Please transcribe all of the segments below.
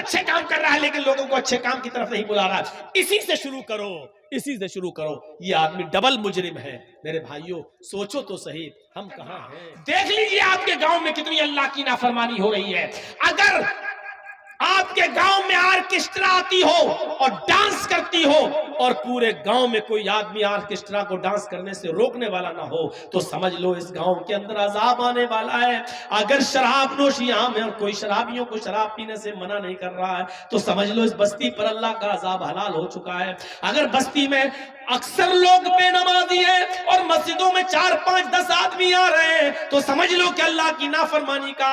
اچھے کام کر رہا ہے لیکن لوگوں کو اچھے کام کی طرف نہیں بلا رہا ہے. اسی سے شروع کرو, اسی سے شروع کرو. یہ آدمی ڈبل مجرم ہے. میرے بھائیوں سوچو تو صحیح, ہم کہاں ہیں؟ دیکھ لیجئے آپ کے گاؤں میں کتنی اللہ کی نافرمانی ہو رہی ہے. اگر آپ کے گاؤں میں آرکسٹرا آتی ہو اور ڈانس کرتی ہو اور پورے گاؤں میں کوئی آدمی آرکسٹرا کو ڈانس کرنے سے روکنے والا نہ ہو تو سمجھ لو اس گاؤں کے اندر عذاب آنے والا ہے. اگر شراب نوشی عام ہے اور کوئی شرابیوں کو شراب پینے سے منع نہیں کر رہا ہے تو سمجھ لو اس بستی پر اللہ کا عذاب حلال ہو چکا ہے. اگر بستی میں اکثر لوگ بے نمازی ہیں اور مسجدوں میں 4 5 10 آدمی آ رہے ہیں تو سمجھ لو کہ اللہ کی نافرمانی کا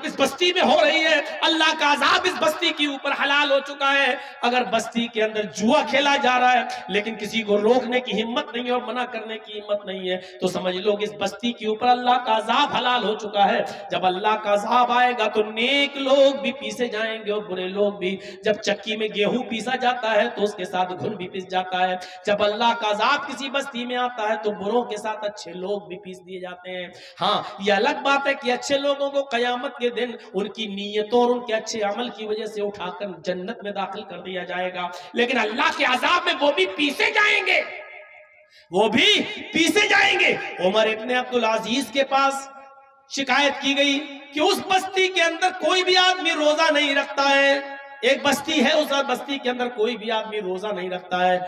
اس بستی میں ہو رہی ہے, اللہ کا عذاب اس بستی کے اوپر حلال ہو چکا ہے. اگر بستی کے اندر جوا کھیلا جا رہا ہے لیکن کسی کو روکنے کی ہمت نہیں ہے اور منع کرنے کی ہمت نہیں ہے تو سمجھ لو کہ اس بستی کے اوپر اللہ کا عذاب حلال ہو چکا ہے. جب اللہ کا عذاب آئے گا تو نیک لوگ بھی پیسے جائیں گے اور برے لوگ بھی. جب چکی میں گیہوں پیسا جاتا ہے تو اس کے ساتھ گھن بھی پیس جاتا ہے. جب اللہ کا عذاب کسی بستی میں آتا ہے تو بروں کے ساتھ اچھے لوگ بھی پیس دیے جاتے ہیں. ہاں یہ الگ بات ہے کہ اچھے لوگوں کو قیامت کے دن ان کی نیتوں اور ان کے اچھے عمل کی وجہ سے اٹھا کر جنت میں داخل کر دیا جائے گا, لیکن اللہ کے عذاب میں وہ بھی پیسے جائیں گے, وہ بھی پیسے جائیں گے. عمر ابن عبدالعزیز کے پاس شکایت کی گئی کہ اس بستی کے اندر کوئی بھی آدمی روزہ نہیں رکھتا ہے. ایک بستی ہے, اس بستی کے اندر کوئی بھی آدمی روزہ نہیں رکھتا ہے.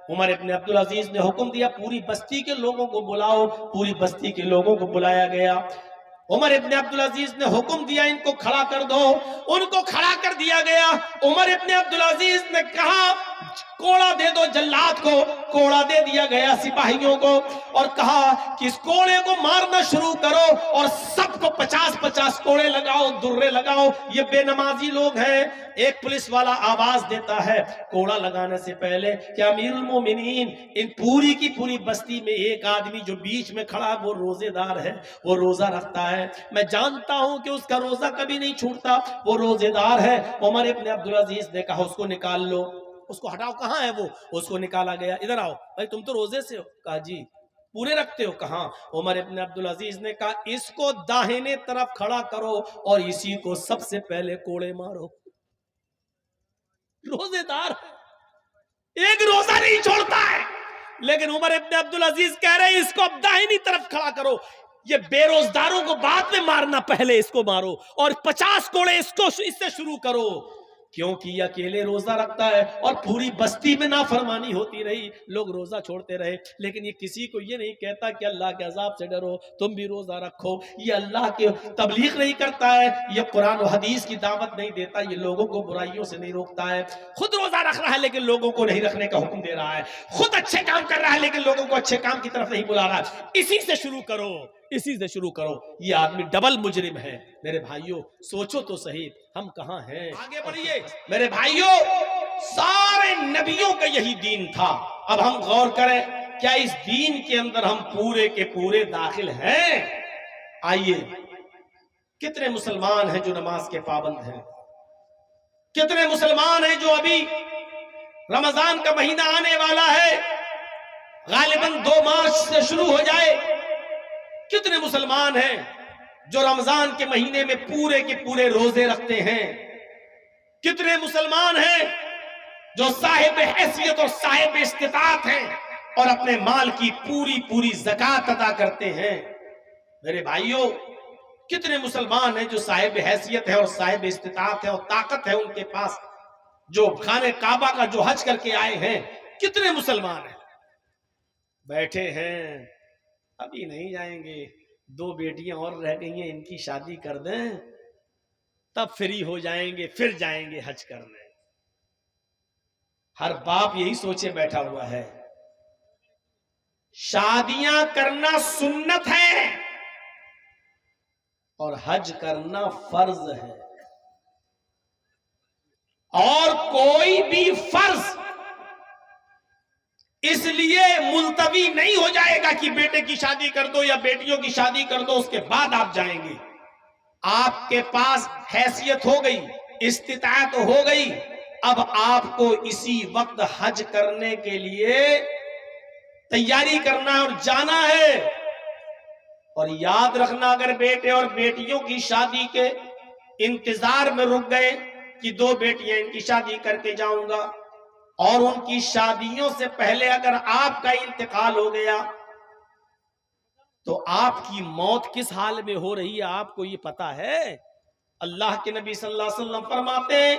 عمر ابن عبدالعزیز نے حکم دیا پوری بستی کے لوگوں کو بلاؤ. پوری بستی کے لوگوں کو بلایا گیا. عمر ابن عبدالعزیز نے حکم دیا ان کو کھڑا کر دو. ان کو کھڑا کر دیا گیا. عمر ابن عبدالعزیز نے کہا کوڑا دے دو جلاد کو. کوڑا دے دیا گیا سپاہیوں کو اور کہا کہ اس کوڑے کو مارنا شروع کرو اور سب کو 50 کوڑے لگاؤ, درے لگاؤ, یہ بے نمازی لوگ ہیں. ایک پولیس والا آواز دیتا ہے کوڑا لگانے سے پہلے کہ امیر المومنین ان پوری کی پوری بستی میں ایک آدمی جو بیچ میں کھڑا وہ روزے دار ہے, وہ روزہ رکھتا ہے. میں جانتا ہوں کہ اس کا روزہ کبھی نہیں چھوٹتا, وہ روزے دار ہے. عمر ابن عبدالعزیز نے کہا اس کو نکال لو, اس کو ہٹاؤ. کہاں ہے وہ؟ اس کو نکالا گیا. ادھر آؤ بھائی, تم تو روزے سے ہو. کہا جی. پورے رکھتے ہو؟ کہاں. عمر ابن عبدالعزیز نے کہا اس کو داہنے طرف کھڑا کرو اور اسی کو سب سے پہلے کوڑے مارو. روزے دار ایک روزہ نہیں چھوڑتا ہے, لیکن عمر ابن عبدالعزیز کہہ رہے ہیں اس کو اب داہنی طرف کھڑا کرو. یہ بے روزداروں کو بعد میں مارنا, پہلے اس کو مارو اور 50 کوڑے اس سے شروع کرو. کیونکہ یہ اکیلے روزہ رکھتا ہے اور پوری بستی میں نافرمانی ہوتی رہی, لوگ روزہ چھوڑتے رہے, لیکن یہ کسی کو یہ نہیں کہتا کہ اللہ کے عذاب سے ڈرو, تم بھی روزہ رکھو. یہ اللہ کی تبلیغ نہیں کرتا ہے, یہ قرآن و حدیث کی دعوت نہیں دیتا, یہ لوگوں کو برائیوں سے نہیں روکتا ہے. خود روزہ رکھ رہا ہے لیکن لوگوں کو نہیں رکھنے کا حکم دے رہا ہے. خود اچھے کام کر رہا ہے لیکن لوگوں کو اچھے کام کی طرف نہیں بلا رہا ہے. اسی سے شروع کرو, اسی سے شروع کرو. یہ آدمی ڈبل مجرم ہے. میرے بھائیوں سوچو تو صحیح, ہم کہاں ہیں؟ آگے بڑھیے میرے بھائیوں. سارے نبیوں کا یہی دین تھا. اب ہم غور کریں کیا اس دین کے اندر ہم پورے کے پورے داخل ہیں؟ آئیے, کتنے مسلمان ہیں جو نماز کے پابند ہیں؟ کتنے مسلمان ہیں جو ابھی رمضان کا مہینہ آنے والا ہے, غالباً 2 مارچ سے شروع ہو جائے. کتنے مسلمان ہیں جو رمضان کے مہینے میں پورے کے پورے روزے رکھتے ہیں؟ کتنے مسلمان ہیں جو صاحب حیثیت اور صاحب استطاعت ہیں اور اپنے مال کی پوری زکات ادا کرتے ہیں؟ میرے بھائیوں کتنے مسلمان ہیں جو صاحب حیثیت ہے اور صاحب استطاعت ہے اور طاقت ہے ان کے پاس, جو خانہ کعبہ کا جو حج کر کے آئے ہیں؟ کتنے مسلمان ہیں بیٹھے ہیں ابھی نہیں جائیں گے, 2 بیٹیاں اور رہ گئی ہیں, ان کی شادی کر دیں تب فری ہو جائیں گے, پھر جائیں گے حج کرنے. ہر باپ یہی سوچے بیٹھا ہوا ہے. شادیاں کرنا سنت ہے اور حج کرنا فرض ہے, اور کوئی بھی فرض اس لیے ملتوی نہیں ہو جائے گا کہ بیٹے کی شادی کر دو یا بیٹیوں کی شادی کر دو اس کے بعد آپ جائیں گے. آپ کے پاس حیثیت ہو گئی, استطاعت ہو گئی, اب آپ کو اسی وقت حج کرنے کے لیے تیاری کرنا ہے اور جانا ہے. اور یاد رکھنا اگر بیٹے اور بیٹیوں کی شادی کے انتظار میں رک گئے کہ 2 بیٹیاں ان کی شادی کر کے جاؤں گا، اور ان کی شادیوں سے پہلے اگر آپ کا انتقال ہو گیا تو آپ کی موت کس حال میں ہو رہی ہے آپ کو یہ پتا ہے؟ اللہ کے نبی صلی اللہ علیہ وسلم فرماتے ہیں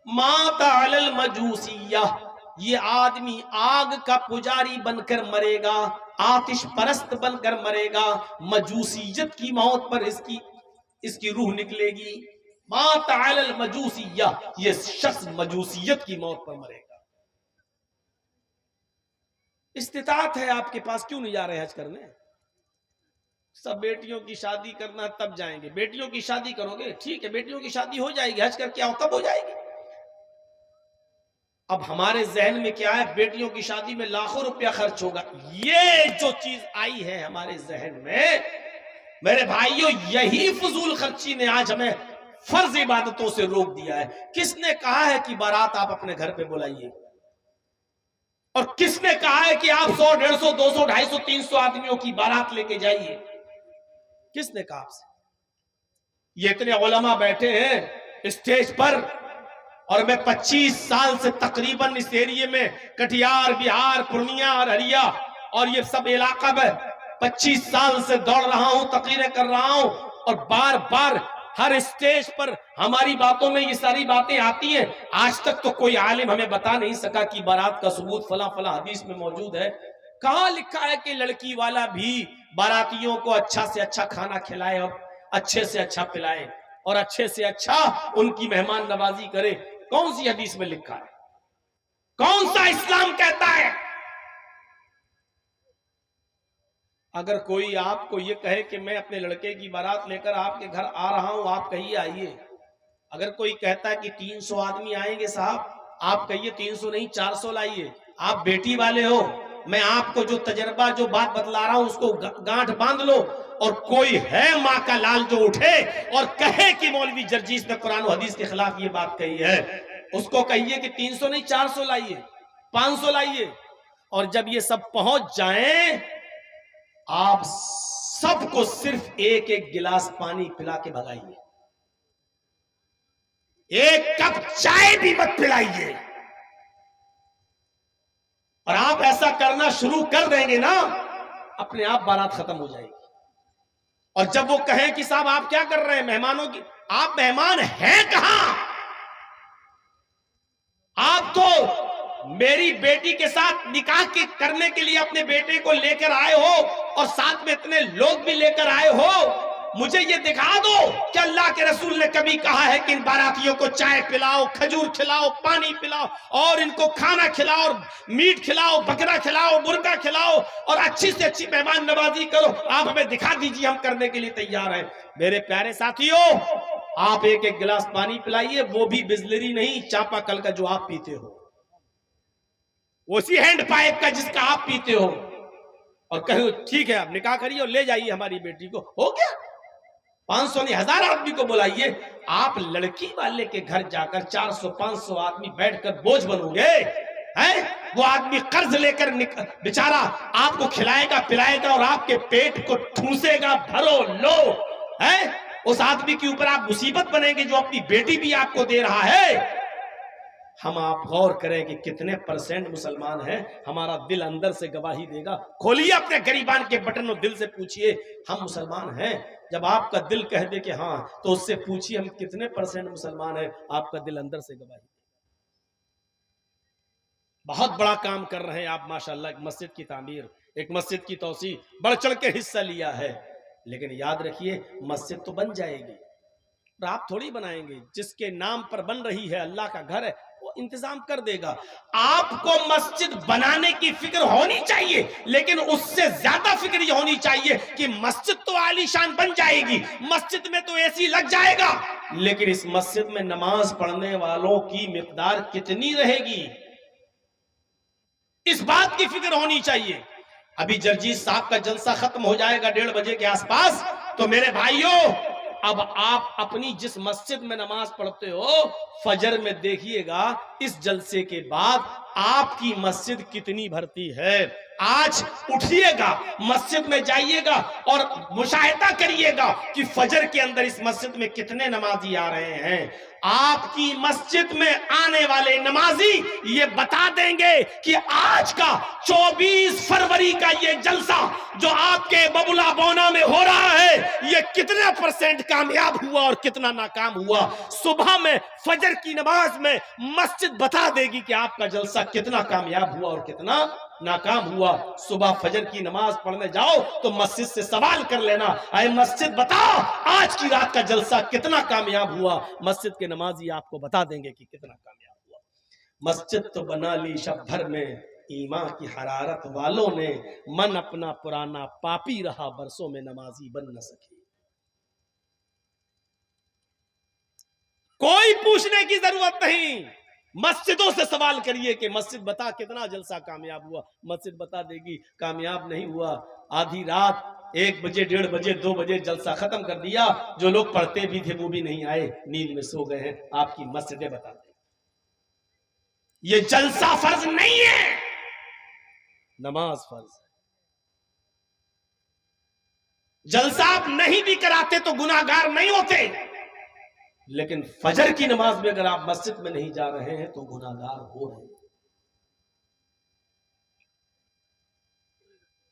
مات علی المجوسیہ، یہ آدمی آگ کا پجاری بن کر مرے گا، آتش پرست بن کر مرے گا، مجوسیت کی موت پر اس کی روح نکلے گی۔ مات علی المجوسیہ، یہ شخص مجوسیت کی موت پر مرے گا۔ استطاعت ہے آپ کے پاس، کیوں نہیں جا رہے حج کرنے؟ سب بیٹیوں کی شادی کرنا تب جائیں گے، بیٹیوں کی شادی کرو گے ٹھیک ہے، بیٹیوں کی شادی ہو جائے گی، حج کر کے آؤ تب ہو جائے گی۔ اب ہمارے ذہن میں کیا ہے؟ بیٹیوں کی شادی میں لاکھوں روپیہ خرچ ہوگا، یہ جو چیز آئی ہے ہمارے ذہن میں میرے بھائیوں، یہی فضول خرچی نے آج ہمیں فرض عبادتوں سے روک دیا ہے۔ کس نے کہا ہے کہ بارات آپ اپنے گھر پہ بلائیے؟ اور کس نے کہا ہے کہ آپ 100 150 200 250 300 آدمیوں کی بارات لے کے جائیے؟ کس نے کہا آپ سے؟ یہ اتنے علماء بیٹھے ہیں اسٹیج پر، اور میں 25 سال سے تقریباً اس ایریے میں کٹیہار، بہار، پورنیہ اور ارریا اور یہ سب علاقہ میں 25 سال سے دوڑ رہا ہوں، تقریریں کر رہا ہوں، اور بار بار ہر اسٹیج پر ہماری باتوں میں یہ ساری باتیں آتی ہیں۔ آج تک تو کوئی عالم ہمیں بتا نہیں سکا کہ بارات کا ثبوت فلاں فلاں حدیث میں موجود ہے۔ کہاں لکھا ہے کہ لڑکی والا بھی باراتیوں کو اچھا سے اچھا کھانا کھلائے اور اچھے سے اچھا پلائے اور اچھے سے اچھا ان کی مہمان نوازی کرے؟ کون سی حدیث میں لکھا ہے؟ کون سا اسلام کہتا ہے؟ اگر کوئی آپ کو یہ کہے کہ میں اپنے لڑکے کی بارات لے کر آپ کے گھر آ رہا ہوں، آپ کہیے آئیے۔ اگر کوئی کہتا ہے کہ 300 آدمی آئیں گے صاحب، آپ کہیے 300 نہیں 400 لائیے۔ آپ بیٹی والے ہو، میں آپ کو جو تجربہ جو بات بتلا رہا ہوں اس کو گانٹھ باندھ لو، اور کوئی ہے ماں کا لال جو اٹھے اور کہے کہ مولوی جرجیس نے قرآن و حدیث کے خلاف یہ بات کہی ہے، اس کو کہیے کہ 300 نہیں 400 لائیے، 500 لائیے۔ اور جب یہ سب پہنچ جائیں، آپ سب کو صرف ایک ایک گلاس پانی پلا کے بھگائیے، ایک کپ چائے بھی مت پلائیے۔ اور آپ ایسا کرنا شروع کر دیں گے نا، اپنے آپ بارات ختم ہو جائے گی۔ اور جب وہ کہیں کہ صاحب آپ کیا کر رہے ہیں مہمانوں کی، آپ مہمان ہیں کہاں؟ آپ تو میری بیٹی کے ساتھ نکاح کرنے کے لیے اپنے بیٹے کو لے کر آئے ہو، اور ساتھ میں اتنے لوگ بھی لے کر آئے ہو۔ مجھے یہ دکھا دو کہ اللہ کے رسول نے کبھی کہا ہے کہ ان باراتیوں کو چائے پلاؤ، کھجور کھلاؤ، پانی پلاؤ، اور ان کو کھانا کھلاؤ، اور میٹ کھلاؤ، بکرا کھلاؤ، مرغا کھلاؤ، اور اچھی سے اچھی مہمان نوازی کرو؟ آپ ہمیں دکھا دیجیے، ہم کرنے کے لیے تیار ہیں۔ میرے پیارے ساتھیوں، آپ ایک ایک گلاس پانی پلائیے، وہ بھی بسلری نہیں، چاپا کل کا جو آپ پیتے ہو، اسی ہینڈ پائپ کا جس کا آپ پیتے ہو، اور کہو ٹھیک ہے آپ نکاح کریے اور لے جائیے ہماری بیٹی کو، ہو گیا۔ 500 نہیں 1000 آدمی کو بلائیے۔ آپ لڑکی والے کے گھر جا کر 400 500 آدمی بیٹھ کر بوجھ بنو گے؟ وہ آدمی قرض لے کر بیچارہ آپ کو کھلائے گا پلائے گا، اور آپ کے پیٹ کو ٹھوسے گا، بھرو لو۔ اس آدمی کے اوپر آپ مصیبت بنیں گے جو اپنی بیٹی بھی آپ کو دے رہا ہے۔ ہم آپ غور کریں کہ کتنے % مسلمان ہیں، ہمارا دل اندر سے گواہی دے گا۔ کھولیے اپنے گریبان کے بٹن اور دل سے پوچھئے ہم مسلمان ہیں۔ جب آپ کا دل کہہ دے کہ ہاں، تو اس سے پوچھئے ہم کتنے % مسلمان ہیں، آپ کا دل اندر سے گواہی دے گا۔ بہت بڑا کام کر رہے ہیں آپ ماشاءاللہ، ایک مسجد کی تعمیر، ایک مسجد کی توسیع، بڑھ چڑھ کے حصہ لیا ہے، لیکن یاد رکھیے مسجد تو بن جائے گی، اور آپ تھوڑی بنائیں گے۔ جس کے نام پر بن رہی ہے، اللہ کا گھر ہے، وہ انتظام کر دے گا۔ آپ کو مسجد بنانے کی فکر ہونی چاہیے، لیکن اس سے زیادہ فکر یہ ہونی چاہیے کہ مسجد تو عالی شان بن جائے گی، مسجد میں تو AC لگ جائے گا، لیکن اس مسجد میں نماز پڑھنے والوں کی مقدار کتنی رہے گی، اس بات کی فکر ہونی چاہیے۔ ابھی جرجیت صاحب کا جلسہ ختم ہو جائے گا 1:30 بجے کے آس پاس، تو میرے بھائیوں اب آپ اپنی جس مسجد میں نماز پڑھتے ہو، فجر میں دیکھیے گا اس جلسے کے بعد آپ کی مسجد کتنی بھرتی ہے. آج اٹھیے گا, مسجد میں جائیے گا اور مشاہدہ کریے گا کہ فجر کے اندر اس مسجد میں کتنے نمازی آ رہے ہیں. آپ کی مسجد میں آنے والے نمازی یہ بتا دیں گے کہ آج کا 24 فروری کا یہ جلسہ جو آپ کے ببلا بونا میں ہو رہا ہے یہ کتنا % کامیاب ہوا اور کتنا ناکام ہوا. صبح میں فجر کی نماز میں مسجد بتا دے گی کہ آپ کا جلسہ کتنا کامیاب ہوا اور کتنا ناکام ہوا. صبح فجر کی نماز پڑھنے جاؤ تو مسجد سے سوال کر لینا, اے مسجد بتاؤ آج کی رات کا جلسہ کتنا کامیاب ہوا. مسجد کے نمازی آپ کو بتا دیں گے کہ کتنا کامیاب ہوا. مسجد تو بنا لی شب بھر میں ایمان کی حرارت والوں نے, من اپنا پرانا پاپی رہا برسوں میں نمازی بن نہ سکے. کوئی پوچھنے کی ضرورت نہیں, مسجدوں سے سوال کریے کہ مسجد بتا کتنا جلسہ کامیاب ہوا. مسجد بتا دے گی کامیاب نہیں ہوا. آدھی رات 1 بجے 1:30 بجے 2 بجے جلسہ ختم کر دیا, جو لوگ پڑھتے بھی تھے وہ بھی نہیں آئے, نیند میں سو گئے ہیں. آپ کی مسجدیں بتا دیں. یہ جلسہ فرض نہیں ہے, نماز فرض ہے. جلسہ آپ نہیں بھی کراتے تو گناہگار نہیں ہوتے, لیکن فجر کی نماز میں اگر آپ مسجد میں نہیں جا رہے ہیں تو گناہگار ہو رہے ہیں.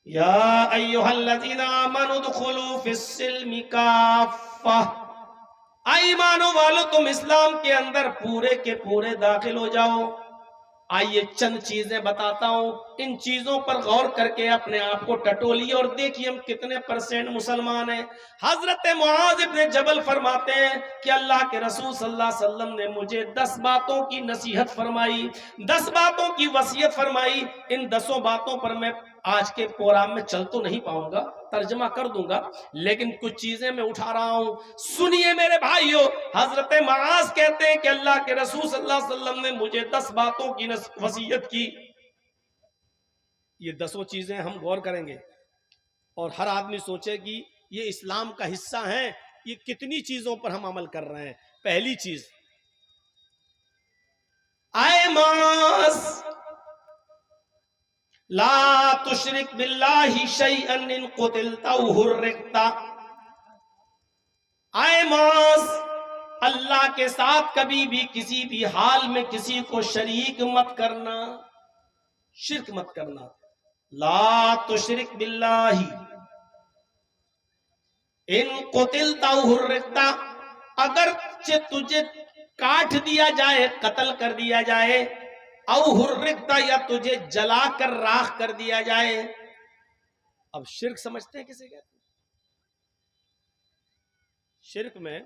یا ایھا الذین آمنوا ادخلوا فی السلم کافہ, ایمانو والو تم اسلام کے اندر پورے کے پورے داخل ہو جاؤ. آئیے چند چیزیں بتاتا ہوں, ان چیزوں پر غور کر کے اپنے آپ کو ٹٹولیے اور دیکھیے ہم کتنے % مسلمان ہیں. حضرت معاذ ابن جبل فرماتے ہیں کہ اللہ کے رسول صلی اللہ علیہ وسلم نے مجھے 10 باتوں کی نصیحت فرمائی, 10 باتوں کی وصیت فرمائی. ان 10 باتوں پر میں آج کے پروگرام میں چل تو نہیں پاؤں گا, ترجمہ کر دوں گا, لیکن کچھ چیزیں میں اٹھا رہا ہوں. سنیے میرے بھائیو, حضرت معاذ کہتے ہیں کہ اللہ کے رسول صلی اللہ علیہ وسلم نے مجھے 10 باتوں کی وصیت کی. یہ 10 چیزیں ہم غور کریں گے اور ہر آدمی سوچے کہ یہ اسلام کا حصہ ہیں, یہ کتنی چیزوں پر ہم عمل کر رہے ہیں. پہلی چیز, اے معاذ لا تشرک باللہ شیئا ان قتلت او حرقت. اے معاذ اللہ کے ساتھ کبھی بھی کسی بھی حال میں کسی کو شریک مت کرنا, شرک مت کرنا. لا تشرک باللہ ان قتلت او حرقت, اگر تجھے کاٹ دیا جائے, قتل کر دیا جائے, او حرقت یا تجھے جلا کر راکھ کر دیا جائے. اب شرک سمجھتے ہیں کسے کہتے ہیں؟ شرک میں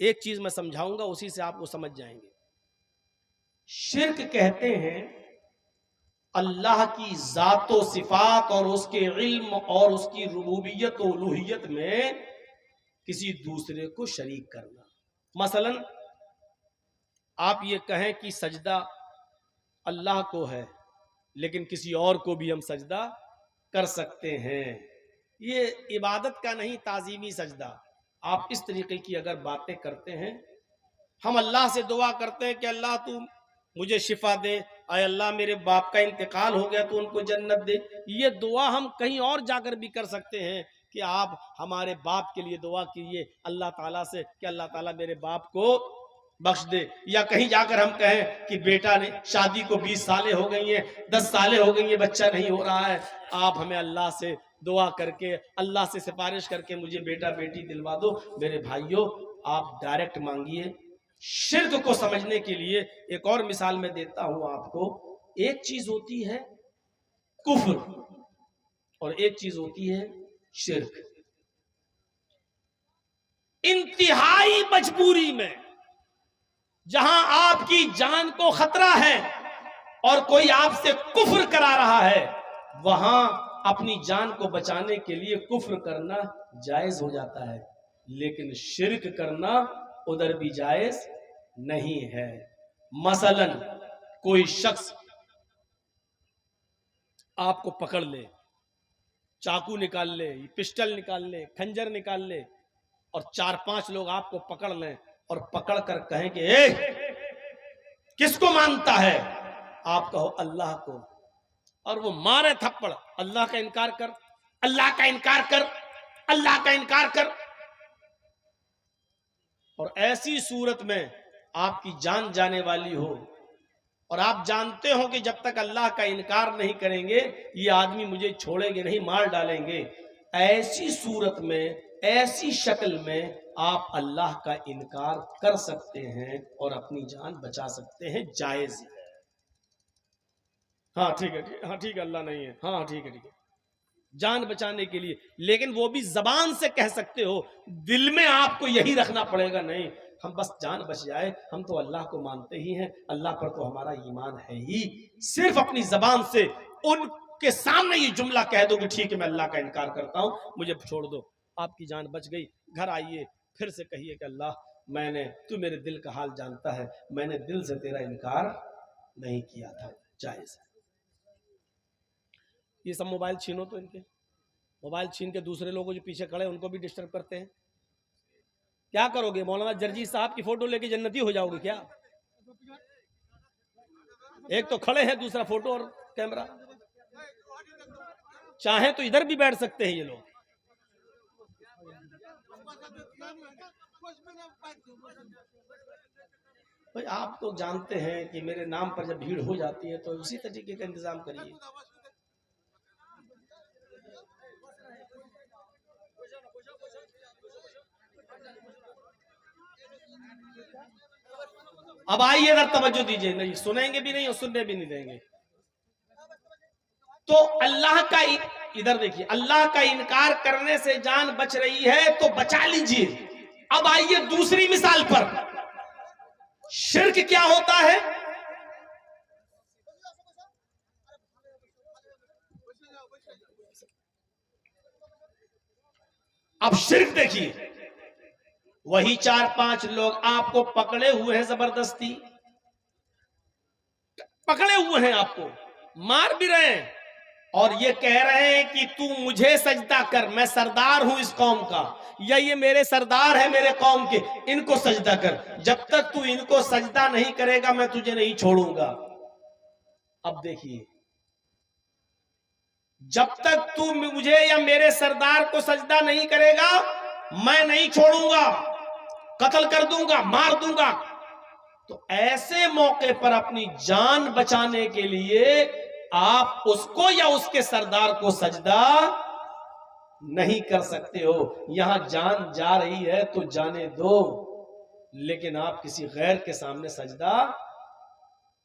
ایک چیز میں سمجھاؤں گا, اسی سے آپ کو سمجھ جائیں گے. شرک کہتے ہیں اللہ کی ذات و صفات اور اس کے علم اور اس کی ربوبیت و الوہیت میں کسی دوسرے کو شریک کرنا. مثلا آپ یہ کہیں کہ سجدہ اللہ کو ہے, لیکن کسی اور کو بھی ہم سجدہ کر سکتے ہیں. یہ عبادت کا نہیں, تعظیمی سجدہ. آپ اس طریقے کی اگر باتیں کرتے ہیں, ہم اللہ سے دعا کرتے ہیں کہ اللہ تو مجھے شفا دے, اے اللہ میرے باپ کا انتقال ہو گیا تو ان کو جنت دے. یہ دعا ہم کہیں اور جا کر بھی کر سکتے ہیں کہ آپ ہمارے باپ کے لیے دعا کیجیے اللہ تعالیٰ سے کہ اللہ تعالیٰ میرے باپ کو بخش دے. یا کہیں جا کر ہم کہیں کہ بیٹا نے شادی کو 20 سالیں ہو گئی ہیں, 10 سالیں ہو گئی ہیں, بچہ نہیں ہو رہا ہے, آپ ہمیں اللہ سے دعا کر کے, اللہ سے سفارش کر کے مجھے بیٹا بیٹی دلوا دو. میرے بھائیوں آپ ڈائریکٹ مانگیے. شرک کو سمجھنے کے لیے ایک اور مثال میں دیتا ہوں آپ کو. ایک چیز ہوتی ہے کفر اور ایک چیز ہوتی ہے شرک. انتہائی مجبوری میں جہاں آپ کی جان کو خطرہ ہے اور کوئی آپ سے کفر کرا رہا ہے, وہاں اپنی جان کو بچانے کے لیے کفر کرنا جائز ہو جاتا ہے, لیکن شرک کرنا ادھر بھی جائز نہیں ہے. مثلا کوئی شخص آپ کو پکڑ لے, چاقو نکال لے, پسٹل نکال لے, خنجر نکال لے, اور 4-5 لوگ آپ کو پکڑ لیں اور پکڑ کر کہیں کہ اے کس کو مانتا ہے؟ آپ کہو اللہ کو، اور وہ مارے تھپڑ، اللہ کا انکار کر، اللہ کا انکار کر، اللہ کا انکار کر. اور ایسی صورت میں آپ کی جان جانے والی ہو اور آپ جانتے ہو کہ جب تک اللہ کا انکار نہیں کریں گے یہ آدمی مجھے چھوڑیں گے نہیں، مار ڈالیں گے، ایسی صورت میں، ایسی شکل میں آپ اللہ کا انکار کر سکتے ہیں اور اپنی جان بچا سکتے ہیں، جائز ہے. ہاں ٹھیک ہے، ہاں ٹھیک ہے، اللہ نہیں ہے، ہاں ٹھیک ہے، ٹھیک ہے، جان بچانے کے لیے. لیکن وہ بھی زبان سے کہہ سکتے ہو، دل میں آپ کو یہی رکھنا پڑے گا نہیں ہم بس جان بچ جائے، ہم تو اللہ کو مانتے ہی ہیں، اللہ پر تو ہمارا ایمان ہے ہی. صرف اپنی زبان سے ان کے سامنے یہ جملہ کہہ دو کہ ٹھیک ہے میں اللہ کا انکار کرتا ہوں، مجھے چھوڑ دو، آپ کی جان بچ گئی. گھر آئیے پھر سے کہیے کہ اللہ تو میرے دل کا حال جانتا ہے، میں نے دل سے تیرا انکار نہیں کیا تھا، جائز ہے. یہ سب موبائل چھینو تو ان کے موبائل چھین کے دوسرے لوگوں جو پیچھے کھڑے ان کو بھی ڈسٹرب کرتے ہیں. کیا کرو گے؟ مولانا جرجی صاحب کی فوٹو لے کے جنتی ہو جاؤ گے کیا؟ ایک تو کھڑے ہیں، دوسرا فوٹو اور کیمرہ. چاہیں تو ادھر بھی بیٹھ سکتے ہیں یہ لوگ. بھائی آپ تو جانتے ہیں کہ میرے نام پر جب بھیڑ ہو جاتی ہے تو اسی طریقے کا انتظام کریے. اب آئیے ادھر توجہ دیجئے، نہیں سنیں گے بھی نہیں اور سننے بھی نہیں دیں گے. تو اللہ کا ادھر دیکھیے، اللہ کا انکار کرنے سے جان بچ رہی ہے تو بچا لیجئے. اب آئیے دوسری مثال پر، شرک کیا ہوتا ہے؟ اب شرک دیکھیے، وہی 4-5 لوگ آپ کو پکڑے ہوئے ہیں، زبردستی پکڑے ہوئے ہیں، آپ کو مار بھی رہے ہیں اور یہ کہہ رہے ہیں کہ تو مجھے سجدہ کر، میں سردار ہوں اس قوم کا، یا یہ میرے سردار ہے میرے قوم کے، ان کو سجدہ کر، جب تک تو ان کو سجدہ نہیں کرے گا میں تجھے نہیں چھوڑوں گا. اب دیکھیے، جب تک تو مجھے یا میرے سردار کو سجدہ نہیں کرے گا میں نہیں چھوڑوں گا، قتل کر دوں گا، مار دوں گا. تو ایسے موقع پر اپنی جان بچانے کے لیے آپ اس کو یا اس کے سردار کو سجدہ نہیں کر سکتے ہو. یہاں جان جا رہی ہے تو جانے دو، لیکن آپ کسی غیر کے سامنے سجدہ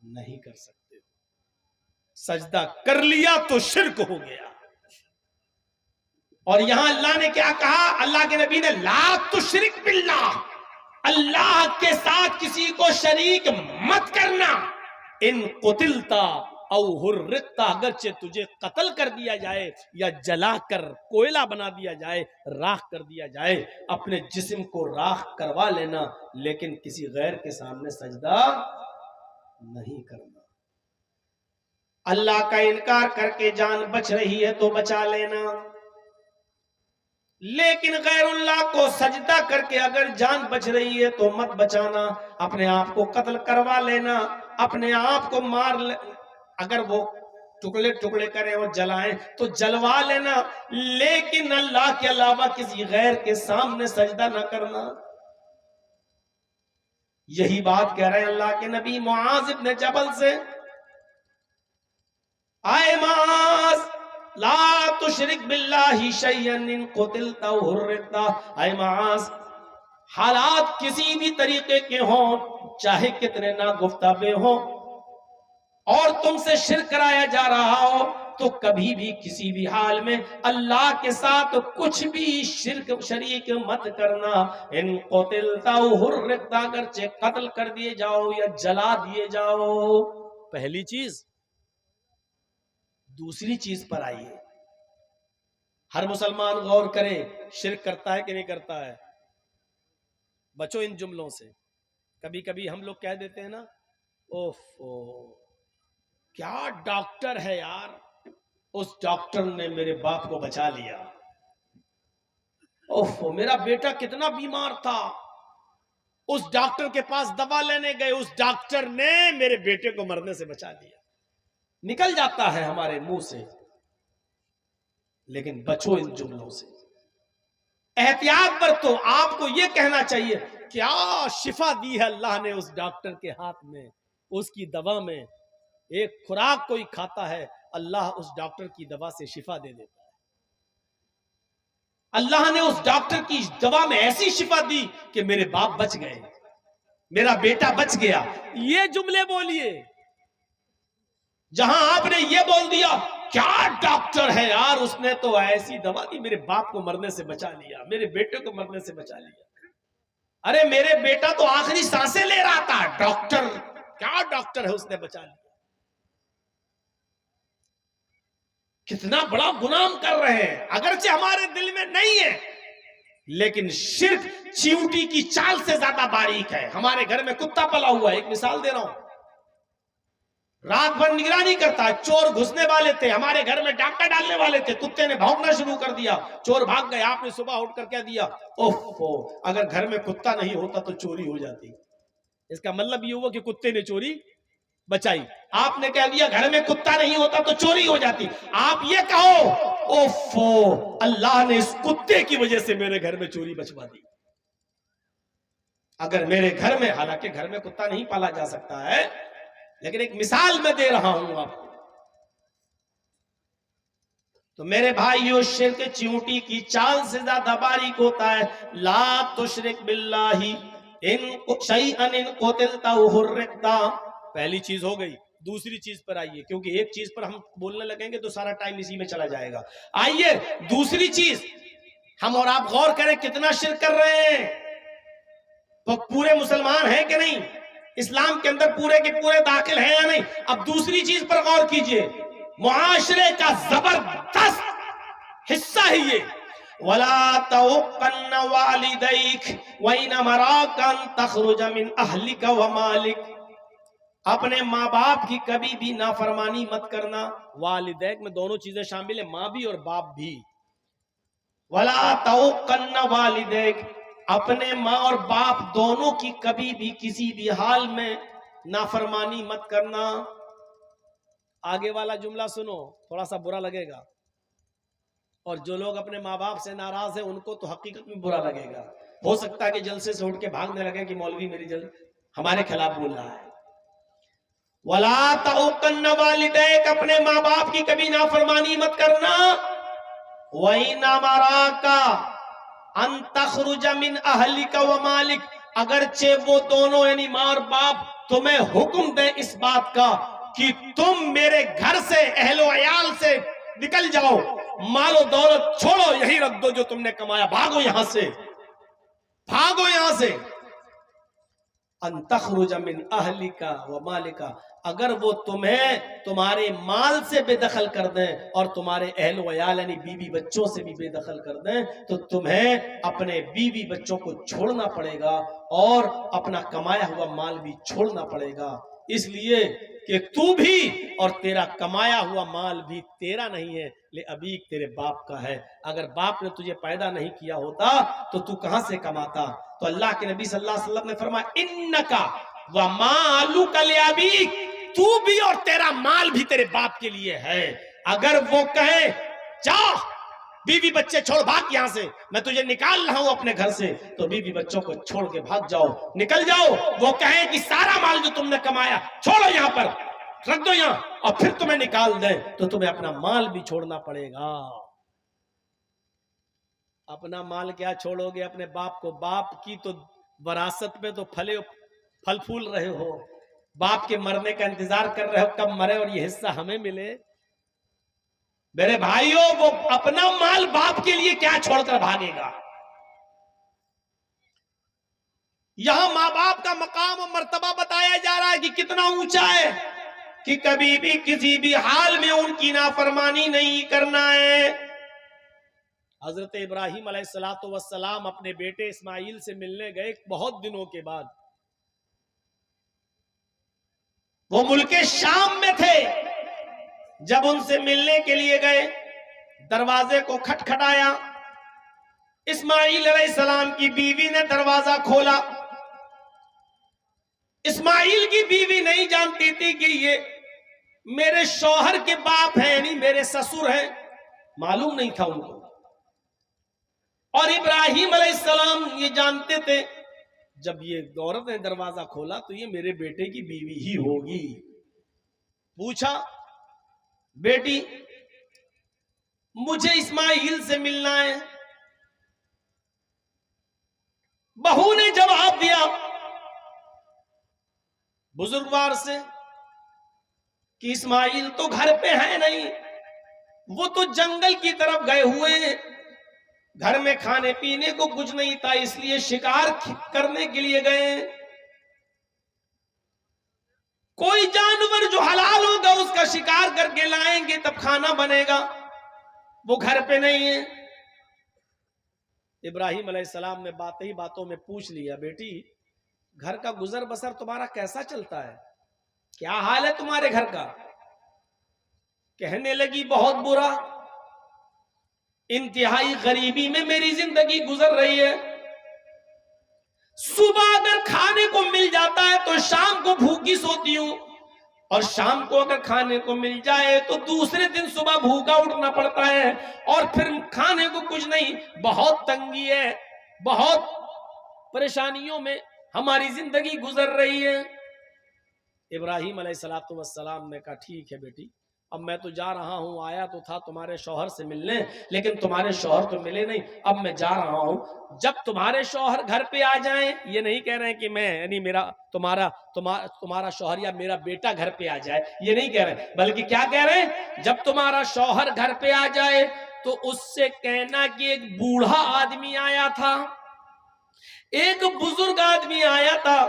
نہیں کر سکتے. سجدہ کر لیا تو شرک ہو گیا. اور یہاں اللہ نے کیا کہا؟ اللہ کے نبی نے لا تشرک باللہ، اللہ کے ساتھ کسی کو شریک مت کرنا. ان قتلتا او حرقتا، اگرچہ تجھے قتل کر دیا جائے یا جلا کر کوئلہ بنا دیا جائے، راکھ کر دیا جائے، اپنے جسم کو راکھ کروا لینا، لیکن کسی غیر کے سامنے سجدہ نہیں کرنا. اللہ کا انکار کر کے جان بچ رہی ہے تو بچا لینا، لیکن غیر اللہ کو سجدہ کر کے اگر جان بچ رہی ہے تو مت بچانا. اپنے آپ کو قتل کروا لینا، اپنے آپ کو مار اگر وہ ٹکڑے ٹکڑے کریں اور جلائیں تو جلوا لینا، لیکن اللہ کے علاوہ کسی غیر کے سامنے سجدہ نہ کرنا. یہی بات کہہ رہے ہیں اللہ کے نبی معاذ ابن جبل سے، اے معاذ لا تشرک باللہ شیئا ان قتلتا او حرقتا. اے معاذ، حالات کسی بھی طریقے کے ہوں، چاہے کتنے ناگفتہ ہوں، اور تم سے شرک کرایا جا رہا ہو تو کبھی بھی کسی بھی حال میں اللہ کے ساتھ کچھ بھی شریک مت کرنا. ان قتلتا او حرقتا، اگرچہ قتل کر دیے جاؤ یا جلا دیے جاؤ. پہلی چیز. دوسری چیز پر آئیے، ہر مسلمان غور کرے، شرک کرتا ہے کہ نہیں کرتا ہے؟ بچو ان جملوں سے. کبھی کبھی ہم لوگ کہہ دیتے ہیں نا، اوفو کیا ڈاکٹر ہے یار، اس ڈاکٹر نے میرے باپ کو بچا لیا، اوفو میرا بیٹا کتنا بیمار تھا، اس ڈاکٹر کے پاس دوا لینے گئے، اس ڈاکٹر نے میرے بیٹے کو مرنے سے بچا لیا۔ نکل جاتا ہے ہمارے منہ سے، لیکن بچو ان جملوں سے، احتیاط برتو۔ آپ کو یہ کہنا چاہیے کیا شفا دی ہے اللہ نے اس ڈاکٹر کے ہاتھ میں، اس کی دوا میں۔ ایک خوراک کوئی کھاتا ہے، اللہ اس ڈاکٹر کی دوا سے شفا دے دیتا ہے۔ اللہ نے اس ڈاکٹر کی دوا میں ایسی شفا دی کہ میرے باپ بچ گئے، میرا بیٹا بچ گیا۔ یہ جملے بولیے۔ جہاں آپ نے یہ بول دیا کیا ڈاکٹر ہے یار، اس نے تو ایسی دوا دی میرے باپ کو مرنے سے بچا لیا، میرے بیٹے کو مرنے سے بچا لیا۔ ارے میرے بیٹا تو آخری سانسیں لے رہا تھا، ڈاکٹر کیا ڈاکٹر ہے، اس نے بچا لیا۔ کتنا بڑا گناہ ہم کر رہے ہیں، اگرچہ ہمارے دل میں نہیں ہے، لیکن شرک چیونٹی کی چال سے زیادہ باریک ہے۔ ہمارے گھر میں کتا پلا ہوا ہے، ایک مثال دے رہا ہوں، رات بھر نگرانی کرتا ہے، چور گھسنے والے تھے ہمارے گھر میں، ڈاکہ ڈالنے والے تھے، کتے نے بھونکنا شروع کر دیا، چور بھاگ گئے۔ آپ نے صبح اٹھ کر کیا دیا؟ اوف، اگر گھر میں کتا نہیں ہوتا تو چوری ہو جاتی۔ اس کا مطلب یہ ہوا کہ کتے نے چوری بچائی۔ آپ نے کہہ دیا گھر میں کتا نہیں ہوتا تو چوری ہو جاتی۔ آپ یہ کہو اوف، اللہ نے اس کتے کی وجہ سے میرے گھر میں چوری بچوا دی۔ اگر میرے گھر میں، حالانکہ گھر میں کتا نہیں پالا جا سکتا ہے، لیکن ایک مثال میں دے رہا ہوں آپ کو، تو میرے بھائیو شرک چیونٹی کی چال سے زیادہ باریک ہوتا ہے۔ لا تشرک باللہ ان شیئا ان قتلت او حرقت، پہلی چیز ہو گئی۔ دوسری چیز پر آئیے، کیونکہ ایک چیز پر ہم بولنے لگیں گے تو سارا ٹائم اسی میں چلا جائے گا۔ آئیے دوسری چیز، ہم اور آپ غور کریں کتنا شرک کر رہے ہیں۔ تو پورے مسلمان ہیں کہ نہیں؟ اسلام کے اندر پورے کے پورے داخل ہیں یا نہیں؟ اب دوسری چیز پر غور کیجئے، معاشرے کا زبردست حصہ ہی یہ، وَلَا تَعُقَّنَّ وَالِدَيْكَ وَإِنْ أَمَرَاكَ أَن تَخْرُجَ مِنْ أَهْلِكَ وَمَالِكَ، اپنے ماں باپ کی کبھی بھی نافرمانی مت کرنا۔ والدیک میں دونوں چیزیں شامل ہیں، ماں بھی اور باپ بھی۔ وَلَا تَعُقَّنَّ وَالِدَيْكَ، اپنے ماں اور باپ دونوں کی کبھی بھی کسی بھی حال میں نافرمانی مت کرنا۔ آگے والا جملہ سنو، تھوڑا سا برا لگے گا، اور جو لوگ اپنے ماں باپ سے ناراض ہیں ان کو تو حقیقت میں برا لگے گا۔ ہو سکتا ہے کہ جلسے سے اٹھ کے بھاگنے لگے کہ مولوی میری ہمارے خلاف بول رہا ہے۔ وَلَا تَعُقَّنَّ وَالِدَيْكَ، اپنے ماں باپ کی کبھی نافرمانی مت کرنا۔ وَإِنْ أَمَرَاكَ ان تخرج من اہلک و مالک، اگرچہ وہ دونوں یعنی ماں اور باپ تمہیں حکم دیں اس بات کا کہ تم میرے گھر سے، اہل و عیال سے نکل جاؤ، مال و دولت چھوڑو، یہی رکھ دو جو تم نے کمایا، بھاگو یہاں سے، بھاگو یہاں سے۔ ان تخرج من اہلک و مالک، اگر وہ تمہیں تمہارے مال سے بے دخل کر دیں اور تمہارے اہل و عیال یعنی بیوی بچوں سے بھی بے دخل کر دیں، تو تمہیں اپنے بیوی بچوں کو چھوڑنا پڑے گا اور اپنا کمایا ہوا مال بھی چھوڑنا پڑے گا، اس لیے کہ تو بھی اور تیرا کمایا ہوا مال بھی تیرا نہیں ہے، لے ابیک تیرے باپ کا ہے۔ اگر باپ نے تجھے پیدا نہیں کیا ہوتا تو تو کہاں سے کماتا؟ تو اللہ کے نبی صلی اللہ علیہ وسلم نے فرمایا انکا ومالک لابیک، تو بھی اور تیرا مال بھی تیرے باپ کے لیے ہے۔ اگر وہ کہے جا بیوی بچے چھوڑ بھاگ یہاں سے، میں تجھے نکال رہا ہوں اپنے گھر سے، تو بیوی بچوں کو چھوڑ کے بھاگ جاؤ، نکل جاؤ۔ وہ کہیں کہ سارا مال جو تم نے کمایا چھوڑو یہاں پر، رکھ دو یہاں، اور پھر تمہیں نکال دیں، تو تمہیں اپنا مال بھی چھوڑنا پڑے گا۔ اپنا مال کیا چھوڑو گے اپنے باپ کو؟ باپ کی تو وراثت میں تو پھل پھول رہے ہو، باپ کے مرنے کا انتظار کر رہے ہو کب مرے اور یہ حصہ ہمیں ملے۔ میرے بھائیوں، وہ اپنا مال باپ کے لیے کیا چھوڑ کر بھاگے گا؟ یہاں ماں باپ کا مقام و مرتبہ بتایا جا رہا ہے کہ کتنا اونچا ہے، کہ کبھی بھی کسی بھی حال میں ان کی نافرمانی نہیں کرنا ہے۔ حضرت ابراہیم علیہ السلام اپنے بیٹے اسماعیل سے ملنے گئے بہت دنوں کے بعد، وہ ملک شام میں تھے، جب ان سے ملنے کے لیے گئے دروازے کو کھٹکھٹایا، اسماعیل علیہ السلام کی بیوی نے دروازہ کھولا، اسماعیل کی بیوی نہیں جانتی تھی کہ یہ میرے شوہر کے باپ ہیں، یعنی میرے سسر ہیں، معلوم نہیں تھا ان کو. اور ابراہیم علیہ السلام یہ جانتے تھے جب یہ عورت نے دروازہ کھولا تو یہ میرے بیٹے کی بیوی ہی ہوگی. پوچھا بیٹی مجھے اسماعیل سے ملنا ہے. بہو نے جواب دیا بزرگوار سے کہ اسماعیل تو گھر پہ ہے نہیں، وہ تو جنگل کی طرف گئے ہوئے ہیں، گھر میں کھانے پینے کو کچھ نہیں تھا اس لیے شکار کرنے کے لیے گئے. کوئی جانور جو حلال ہوگا اس کا شکار کر کے لائیں گے تب کھانا بنے گا، وہ گھر پہ نہیں ہے. ابراہیم علیہ السلام نے باتوں میں پوچھ لیا بیٹی گھر کا گزر بسر تمہارا کیسا چلتا ہے، کیا حال ہے تمہارے گھر کا؟ کہنے لگی بہت برا، انتہائی غریبی میں میری زندگی گزر رہی ہے. صبح اگر کھانے کو مل جاتا ہے تو شام کو بھوکی سوتی ہوں، اور شام کو اگر کھانے کو مل جائے تو دوسرے دن صبح بھوکا اٹھنا پڑتا ہے، اور پھر کھانے کو کچھ نہیں. بہت تنگی ہے، بہت پریشانیوں میں ہماری زندگی گزر رہی ہے. ابراہیم علیہ السلام نے کہا ٹھیک ہے بیٹی، اب میں تو جا رہا ہوں، آیا تو تھا تمہارے شوہر سے ملنے لیکن تمہارے شوہر تو ملے نہیں، اب میں جا رہا ہوں. جب تمہارے شوہر گھر پہ آ جائیں، یہ نہیں کہہ رہے ہیں کہ میں یعنی تمہارا شوہر یا میرا بیٹا گھر پہ آ جائے، یہ نہیں کہہ رہے، بلکہ کیا کہہ رہے ہیں جب تمہارا شوہر گھر پہ آ جائے تو اس سے کہنا کہ ایک بوڑھا آدمی آیا تھا، ایک بزرگ آدمی آیا تھا،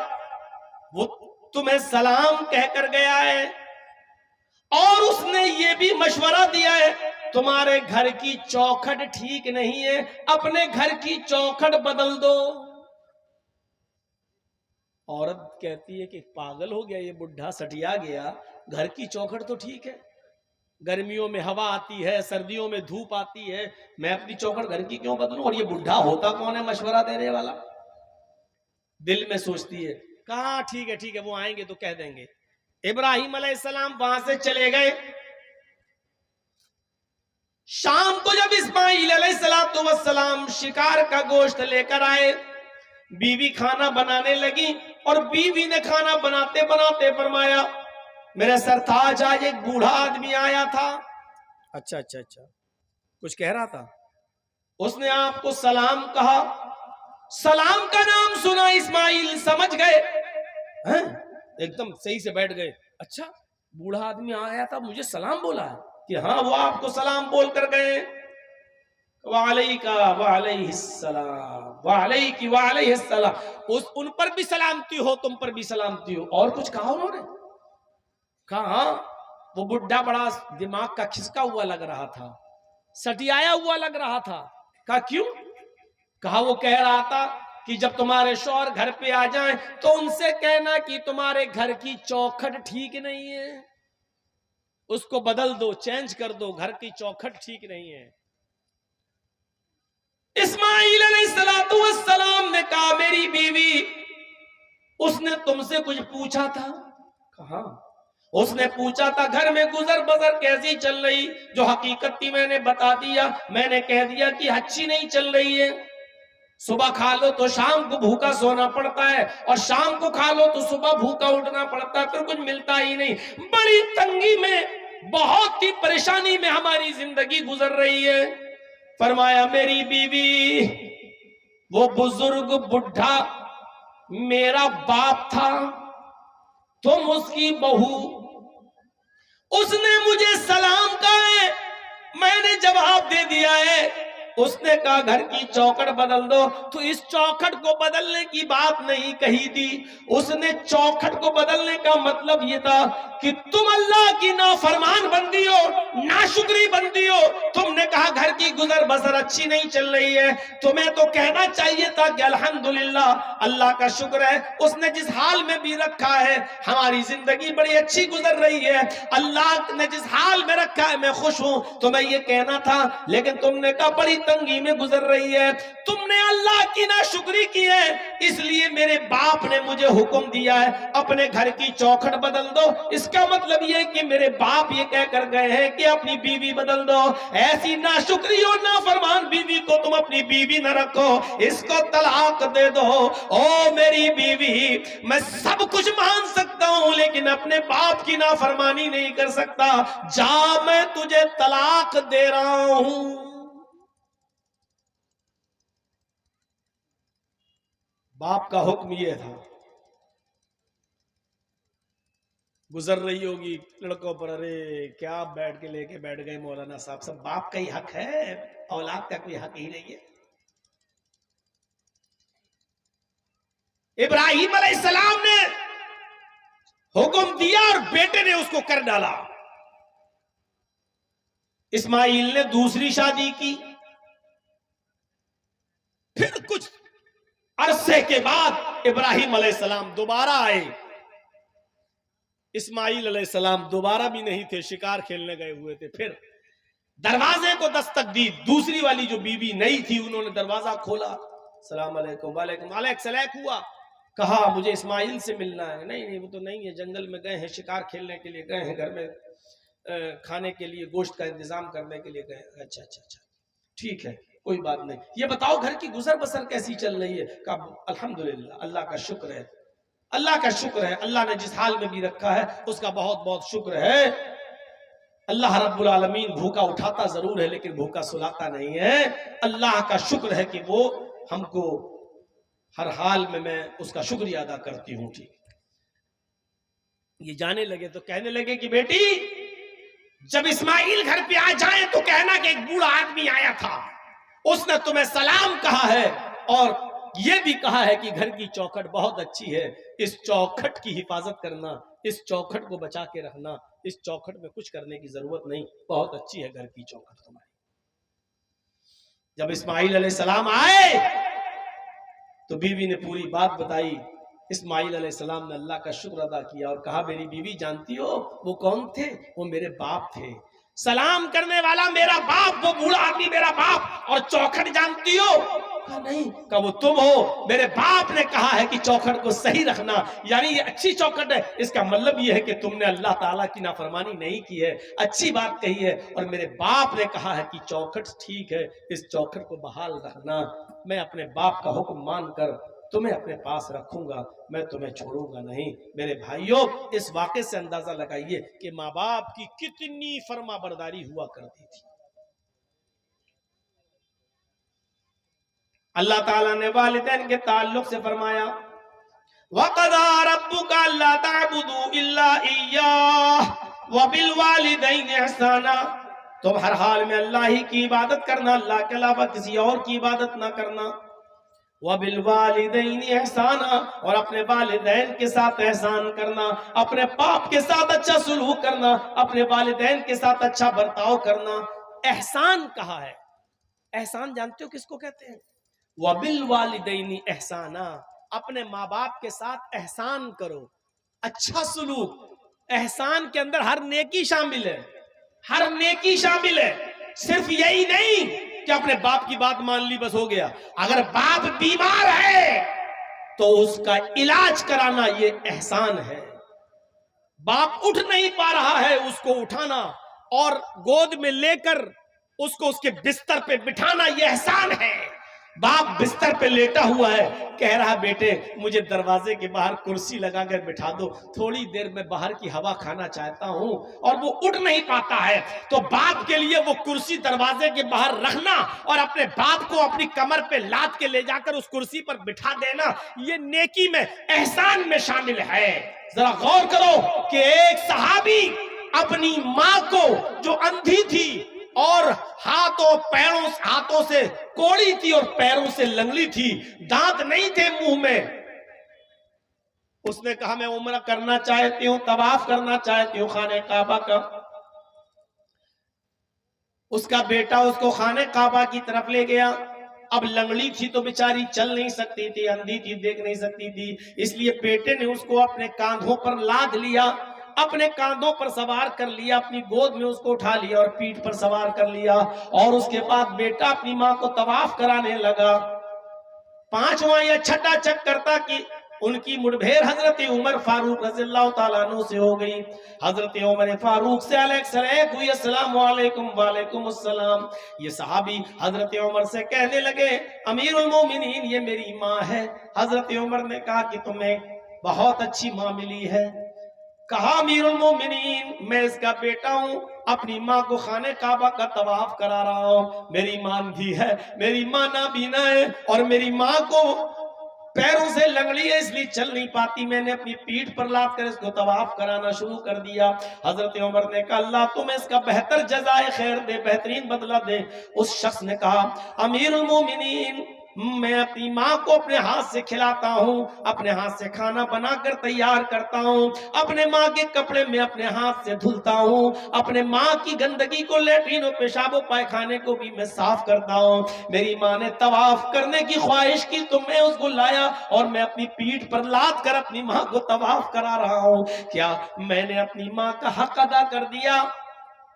وہ تمہیں سلام کہہ کر گیا ہے اور اس نے یہ بھی مشورہ دیا ہے تمہارے گھر کی چوکھٹ ٹھیک نہیں ہے، اپنے گھر کی چوکھٹ بدل دو. عورت کہتی ہے کہ پاگل ہو گیا یہ بڈھا، سٹیا گیا، گھر کی چوکھٹ تو ٹھیک ہے، گرمیوں میں ہوا آتی ہے، سردیوں میں دھوپ آتی ہے، میں اپنی چوکھٹ گھر کی کیوں بدلوں؟ اور یہ بڈھا ہوتا کون ہے مشورہ دینے والا؟ دل میں سوچتی ہے کہاں ٹھیک ہے وہ آئیں گے تو کہہ دیں گے. ابراہیم علیہ السلام وہاں سے چلے گئے. شام کو جب اسماعیل علیہ السلام شکار کا گوشت لے کر آئے، بیوی کھانا بنانے لگی اور بیوی نے کھانا بناتے بناتے فرمایا میرے سرتاج آج ایک بوڑھا آدمی آیا تھا. اچھا کچھ کہہ رہا تھا، اس نے آپ کو سلام کہا. سلام کا نام سنا اسماعیل سمجھ گئے، ایک دم صحیح سے بیٹھ گئے. اچھا بوڑھا آدمی آیا تھا مجھے سلام بولا ہے کہ ہاں وہ آپ کو سلام بول کر گئے. وعلیکہ وعلیہ السلام وعلیکی وعلیہ السلام، ان پر بھی سلامتی ہو تم پر بھی سلامتی ہو. اور کچھ کہا انہوں نے؟ کہا ہاں. وہ بڈھا بڑا دماغ کا کھسکا ہوا لگ رہا تھا، سٹیایا ہوا لگ رہا تھا. کہا کیوں؟ کہا وہ کہہ رہا تھا کہ جب تمہارے شوہر گھر پہ آ جائیں تو ان سے کہنا کہ تمہارے گھر کی چوکھٹ ٹھیک نہیں ہے، اس کو بدل دو، چینج کر دو، گھر کی چوکھٹ ٹھیک نہیں ہے. اسماعیل علیہ السلام نے کہا میری بیوی اس نے تم سے کچھ پوچھا تھا؟ کہا اس نے پوچھا تھا گھر میں گزر بسر کیسی چل رہی، جو حقیقت تھی میں نے بتا دیا. میں نے کہہ دیا کہ اچھی نہیں چل رہی ہے، صبح کھا لو تو شام کو بھوکا سونا پڑتا ہے، اور شام کو کھا لو تو صبح بھوکا اٹھنا پڑتا ہے، پھر کچھ ملتا ہی نہیں. بڑی تنگی میں، بہت ہی پریشانی میں ہماری زندگی گزر رہی ہے. فرمایا میری بیوی وہ بزرگ بڈھا میرا باپ تھا، تم اس کی بہو، اس نے مجھے سلام کہا ہے، میں نے جواب دے دیا ہے. اس نے کہا گھر کی چوکھٹ بدل دو، تو اس چوکھٹ کو بدلنے کی بات نہیں کہی تھی. اس نے چوکھٹ کو بدلنے کا مطلب یہ تھا کہ تم اللہ کی نافرمان بندی ہو، ناشکری بندی ہو. تم نے کہا گھر کی گزر بسر اچھی نہیں چل رہی ہے، تمہیں تو کہنا چاہیے تھا کہ الحمدللہ اللہ کا شکر ہے اس نے جس حال میں بھی رکھا ہے ہماری زندگی بڑی اچھی گزر رہی ہے، اللہ نے جس حال میں رکھا ہے میں خوش ہوں. تمہیں یہ کہنا تھا، لیکن تم نے کہا بڑی تنگی میں گزر رہی ہے، تم نے اللہ کی ناشکری کی ہے، اس لیے میرے باپ نے مجھے حکم دیا ہے اپنے گھر کی چوکھٹ بدل دو۔ اس کا مطلب یہ کہ میرے باپ یہ کہہ کر گئے ہیں کہ اپنی بیوی بدل دو۔ ایسی ناشکری اور نافرمان بیوی کو تم اپنی بیوی نہ رکھو، اس کو طلاق دے دو۔ او میری بیوی، میں سب کچھ مان سکتا ہوں لیکن اپنے باپ کی نافرمانی نہیں کر سکتا، جا میں تجھے طلاق دے رہا ہوں۔ باپ کا حکم یہ تھا۔ گزر رہی ہوگی لڑکوں پر، ارے کیا بیٹھ گئے مولانا صاحب، سب باپ کا ہی حق ہے، اولاد کا کوئی حق ہی نہیں ہے۔ ابراہیم علیہ السلام نے حکم دیا اور بیٹے نے اس کو کر ڈالا۔ اسماعیل نے دوسری شادی کی، پھر کچھ عرصے کے بعد ابراہیم علیہ السلام دوبارہ آئے۔ اسماعیل علیہ السلام دوبارہ بھی نہیں تھے، شکار کھیلنے گئے ہوئے تھے۔ پھر دروازے کو دستک دی، دوسری والی جو بیوی نہیں تھی انہوں نے دروازہ کھولا، السلام علیکم، وعلیکم السلام ہوا، کہا مجھے اسماعیل سے ملنا ہے۔ نہیں وہ تو نہیں ہے، جنگل میں گئے ہیں، شکار کھیلنے کے لیے گئے ہیں، گھر میں کھانے کے لیے گوشت کا انتظام کرنے کے لیے گئے ہیں۔ اچھا ٹھیک ہے، کوئی بات نہیں، یہ بتاؤ گھر کی گزر بسر کیسی چل رہی ہے؟ کہا الحمدللہ، اللہ کا شکر ہے، اللہ کا شکر ہے، اللہ نے جس حال میں بھی رکھا ہے اس کا بہت بہت شکر ہے۔ اللہ رب العالمین بھوکا اٹھاتا ضرور ہے لیکن بھوکا سلاتا نہیں ہے۔ اللہ کا شکر ہے کہ وہ ہم کو ہر حال میں اس کا شکریہ ادا کرتی ہوں۔ ٹھیک، یہ جانے لگے تو کہنے لگے کہ بیٹی جب اسماعیل گھر پہ آ جائیں تو کہنا کہ ایک بوڑھا آدمی آیا تھا، اس نے تمہیں سلام کہا ہے اور یہ بھی کہا ہے کہ گھر کی چوکھٹ بہت اچھی ہے، اس چوکھٹ کی حفاظت کرنا، اس چوکھٹ کو بچا کے رکھنا، اس چوکھٹ میں کچھ کرنے کی ضرورت نہیں، بہت اچھی ہے گھر کی چوکھٹ تمہاری۔ جب اسماعیل علیہ السلام آئے تو بیوی نے پوری بات بتائی۔ اسماعیل علیہ السلام نے اللہ کا شکر ادا کیا اور کہا میری بیوی جانتی ہو وہ کون تھے؟ وہ میرے باپ تھے، سلام کرنے والا میرا باپ، وہ بوڑھا آدمی میرا باپ، اور چوکھٹ جانتی ہو؟ کہا نہیں۔ کہا وہ تم ہو، میرے باپ نے کہا ہے کہ چوکھٹ کو صحیح رکھنا، یعنی یہ اچھی چوکھٹ ہے، اس کا مطلب یہ ہے کہ تم نے اللہ تعالیٰ کی نافرمانی نہیں کی ہے، اچھی بات کہی ہے، اور میرے باپ نے کہا ہے کہ چوکھٹ ٹھیک ہے، اس چوکھٹ کو بحال رکھنا۔ میں اپنے باپ کا حکم مان کر تمہیں اپنے پاس رکھوں گا، میں تمہیں چھوڑوں گا نہیں۔ میرے بھائیوں، اس واقعے سے اندازہ لگائیے کہ ماں باپ کی کتنی فرما برداری ہوا کرتی تھی۔ اللہ تعالیٰ نے والدین کے تعلق سے فرمایا وَقَضَىٰ رَبُّكَ أَلَّا تَعْبُدُوا إِلَّا إِيَّاهُ وَبِالْوَالِدَيْنِ إِحْسَانًا، تم ہر حال میں اللہ ہی کی عبادت کرنا، اللہ کے علاوہ کسی اور کی عبادت نہ کرنا۔ وَبِالْوَالِدَيْنِ إِحْسَانًا، اور اپنے والدین کے ساتھ احسان کرنا، اپنے باپ کے ساتھ اچھا سلوک کرنا، اپنے والدین کے ساتھ اچھا برتاؤ کرنا۔ احسان کہا ہے، احسان جانتے ہو کس کو کہتے ہیں؟ وَبِالْوَالِدَيْنِ إِحْسَانًا، اپنے ماں باپ کے ساتھ احسان کرو، اچھا سلوک۔ احسان کے اندر ہر نیکی شامل ہے، ہر نیکی شامل ہے، صرف یہی نہیں کہ اپنے باپ کی بات مان لی بس ہو گیا۔ اگر باپ بیمار ہے تو اس کا علاج کرانا یہ احسان ہے۔ باپ اٹھ نہیں پا رہا ہے، اس کو اٹھانا اور گود میں لے کر اس کو اس کے بستر پہ بٹھانا یہ احسان ہے۔ باپ بستر پہ لیٹا ہوا ہے، کہہ رہا بیٹے مجھے دروازے کے باہر کرسی لگا کر بٹھا دو، تھوڑی دیر میں باہر کی ہوا کھانا چاہتا ہوں، اور وہ اٹھ نہیں پاتا ہے، تو باپ کے لیے وہ کرسی دروازے کے باہر رکھنا اور اپنے باپ کو اپنی کمر پہ لاد کے لے جا کر اس کرسی پر بٹھا دینا، یہ نیکی میں، احسان میں شامل ہے۔ ذرا غور کرو کہ ایک صحابی اپنی ماں کو جو اندھی تھی اور ہاتھوں سے کوڑی تھی اور پیروں سے لنگڑی تھی، دانت نہیں تھے منہ میں، اس نے کہا میں عمرہ کرنا چاہتی ہوں، طواف کرنا چاہتی ہوں خانہ کعبہ کا۔ اس کا بیٹا اس کو خانہ کعبہ کی طرف لے گیا۔ اب لنگڑی تھی تو بیچاری چل نہیں سکتی تھی، اندھی تھی، دیکھ نہیں سکتی تھی، اس لیے بیٹے نے اس کو اپنے کاندھوں پر لاد لیا اپنے کاندھوں پر سوار کر لیا، اپنی گود میں اس کو اٹھا لیا اور پیٹھ پر سوار کر لیا، اور اس کے بعد بیٹا اپنی ماں کو طواف کرانے لگا۔ پانچواں یا چھٹا چکر تھا کہ ان کی مٹبھیر حضرت عمر فاروق رضی اللہ تعالیٰ عنہ سے ہو گئی۔ حضرت عمر فاروق سے علیہ ہوئی، السلام علیکم، وعلیکم السلام۔ یہ صحابی حضرت عمر سے کہنے لگے امیر المومنین یہ میری ماں ہے۔ حضرت عمر نے کہا کہ تمہیں بہت اچھی ماں ملی ہے۔ کہا امیر المومنین میں اس کا بیٹا ہوں، اپنی ماں کو خانہ کعبہ کا طواف کرا رہا ہوں، میری ماں بھی ہے، میری ماں نابینا ہے، اور میری ماں کو پیروں سے لنگڑی ہے اس لیے چل نہیں پاتی، میں نے اپنی پیٹھ پر لاد کر اس کو طواف کرانا شروع کر دیا۔ حضرت عمر نے کہا اللہ تمہیں اس کا بہتر جزائے خیر دے، بہترین بدلہ دے۔ اس شخص نے کہا امیر المومنین میں اپنی ماں کو اپنے ہاتھ سے کھلاتا ہوں، اپنے ہاتھ سے کھانا بنا کر تیار کرتا ہوں، اپنے ماں کے کپڑے میں اپنے ہاتھ سے دھلتا ہوں، اپنے ماں کی گندگی کو لیٹرین و پیشاب و پائخانے کو بھی میں صاف کرتا ہوں۔ میری ماں نے طواف کرنے کی خواہش کی تو میں اس کو لایا اور میں اپنی پیٹھ پر لاد کر اپنی ماں کو طواف کرا رہا ہوں۔ کیا میں نے اپنی ماں کا حق ادا کر دیا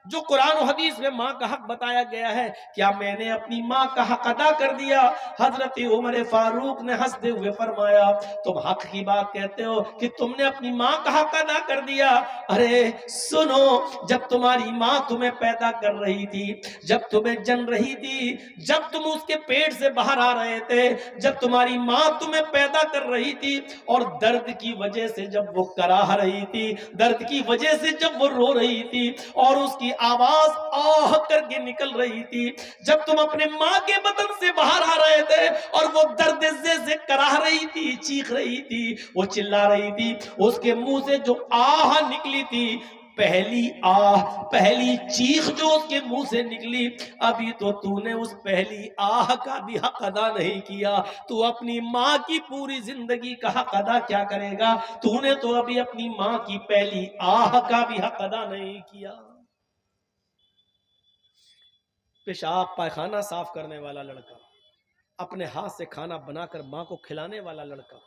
جو قرآن و حدیث میں ماں کا حق بتایا گیا ہے؟ کیا میں نے اپنی ماں کا حق ادا کر دیا؟ حضرت عمر فاروق نے ہنستے ہوئے فرمایا تم حق کی بات کہتے ہو کہ تم نے اپنی ماں کا حق ادا کر دیا؟ ارے سنو، جب تمہاری ماں تمہیں پیدا کر رہی تھی، جب تمہیں جن رہی تھی، جب تم اس کے پیٹ سے باہر آ رہے تھے، جب تمہاری ماں تمہیں پیدا کر رہی تھی اور درد کی وجہ سے جب وہ کراہ رہی تھی، درد کی وجہ سے جب وہ رو رہی تھی اور اس کی آواز آہ کر کے نکل رہی تھی، جب تم اپنے ماں کے بدن سے باہر آ رہے تھے اور وہ درد سے کراہ رہی تھی، چیخ رہی تھی، وہ چلا رہی تھی، اس کے منہ سے جو آہ نکلی تھی، پہلی آہ، پہلی چیخ جو اس کے منہ سے نکلی، ابھی تو نے اس پہلی آہ کا بھی حق ادا نہیں کیا، تو اپنی ماں کی پوری زندگی کا حق ادا کیا کرے گا؟ تو نے تو ابھی اپنی ماں کی پہلی آہ کا بھی حق ادا نہیں کیا۔ پیشاب پائخانہ صاف کرنے والا لڑکا، اپنے ہاتھ سے کھانا بنا کر ماں کو کھلانے والا لڑکا،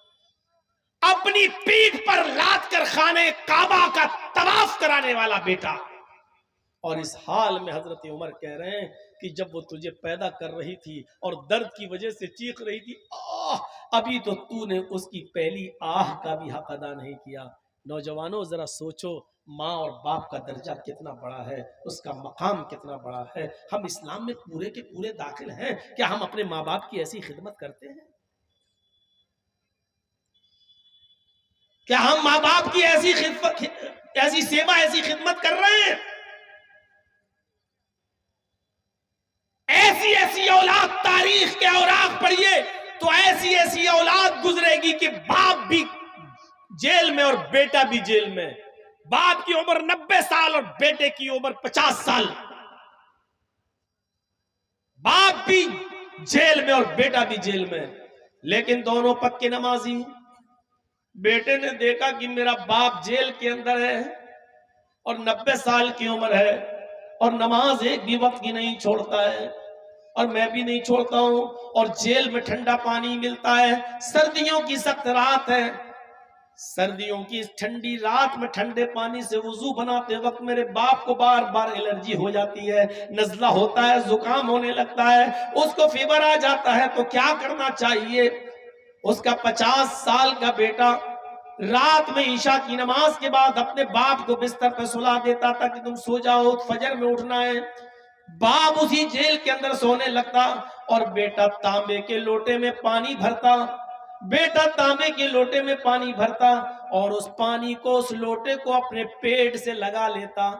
اپنی پیٹھ پر لاد کر خانہ کعبہ کا طواف کرانے والا بیٹا، اور اس حال میں حضرت عمر کہہ رہے ہیں کہ جب وہ تجھے پیدا کر رہی تھی اور درد کی وجہ سے چیخ رہی تھی ابھی تو نے اس کی پہلی آہ کا بھی حق ادا نہیں کیا۔ نوجوانوں ذرا سوچو، ماں اور باپ کا درجہ کتنا بڑا ہے، اس کا مقام کتنا بڑا ہے۔ ہم اسلام میں پورے کے پورے داخل ہیں، کیا ہم اپنے ماں باپ کی ایسی خدمت کرتے ہیں؟ کیا ہم ماں باپ کی ایسی سیوا، ایسی خدمت کر رہے ہیں؟ ایسی اولاد، تاریخ کے اوراق پڑھیے تو ایسی اولاد گزرے گی کہ باپ بھی جیل میں اور بیٹا بھی جیل میں، باپ کی عمر 90 سال اور بیٹے کی عمر 50 سال، باپ بھی جیل میں اور بیٹا بھی جیل میں، لیکن دونوں پکے نمازی۔ بیٹے نے دیکھا کہ میرا باپ جیل کے اندر ہے اور 90 سال کی عمر ہے اور نماز ایک بھی وقت کی نہیں چھوڑتا ہے، اور میں بھی نہیں چھوڑتا ہوں، اور جیل میں ٹھنڈا پانی ملتا ہے، سردیوں کی سخت رات ہے، سردیوں کی اس ٹھنڈی رات میں ٹھنڈے پانی سے وضو بناتے وقت میرے باپ کو بار بار الرجی ہو جاتی ہے، نزلہ ہوتا ہے، زکام ہونے لگتا ہے، اس کو فیور آ جاتا ہے، تو کیا کرنا چاہیے؟ اس کا 50 سال کا بیٹا رات میں عشاء کی نماز کے بعد اپنے باپ کو بستر پر سلا دیتا تھا کہ تم سو جاؤ، فجر میں اٹھنا ہے۔ باپ اسی جیل کے اندر سونے لگتا اور بیٹا تانبے کے لوٹے میں پانی بھرتا، بیٹا تانبے کے لوٹے میں پانی بھرتا اور اس پانی کو، اس لوٹے کو اپنے پیٹ سے لگا لیتا،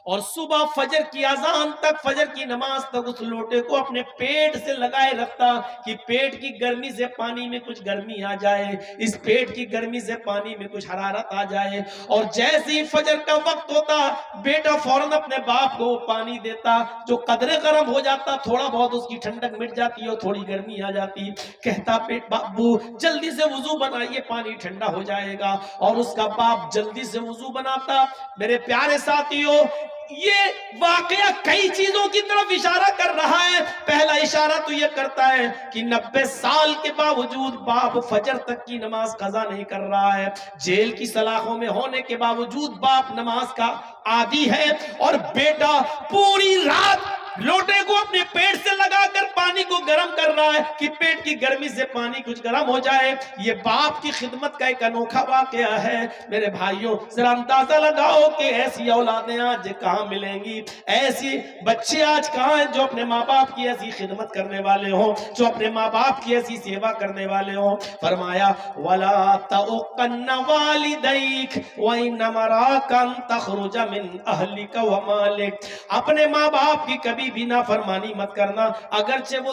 اور صبح فجر کی اذان تک، فجر کی نماز تک اس لوٹے کو اپنے پیٹ سے لگائے رکھتا کہ پیٹ کی گرمی سے پانی میں کچھ گرمی آ جائے، اس پیٹ کی گرمی سے پانی میں کچھ حرارت آ جائے، اور جیسے ہی فجر کا وقت ہوتا بیٹا فوراً اپنے باپ کو پانی دیتا، جو قدرے گرم ہو جاتا، تھوڑا بہت اس کی ٹھنڈک مٹ جاتی اور تھوڑی گرمی آ جاتی، کہتا بابو جلدی سے وضو بنائیے، پانی ٹھنڈا ہو جائے گا، اور اس کا باپ جلدی سے وضو بناتا۔ میرے پیارے ساتھیوں، یہ واقعہ کئی چیزوں کی طرف اشارہ کر رہا ہے. پہلا اشارہ تو یہ کرتا ہے کہ 90 سال کے باوجود باپ فجر تک کی نماز قضا نہیں کر رہا ہے. جیل کی سلاخوں میں ہونے کے باوجود باپ نماز کا عادی ہے اور بیٹا پوری رات لوٹے کو اپنے پیٹ سے لگا کر پانی کو گرم کر رہا ہے کہ پیٹ کی گرمی سے پانی کچھ گرم ہو جائے. یہ باپ کی خدمت کا ایک انوکھا واقعہ ہے. میرے بھائیوں ذرا اندازہ لگاؤ کہ ایسی اولادیں آج کہاں ملیں گی, ایسی بچے آج کہاں ہیں جو اپنے ماں باپ کی ایسی خدمت کرنے والے ہوں, جو اپنے ماں باپ کی ایسی سیوا کرنے والے ہوں. فرمایا وَلَا تَعُقَّنَّ وَالِدَيْكَ وَإِنَّ مَرَاكَ أَن تَخْرُجَ مِنْ أَهْلِكَ وَمَالِكَ. اپنے ماں باپ کی کبھی بھی نافرمانی مت کرنا, اگرچہ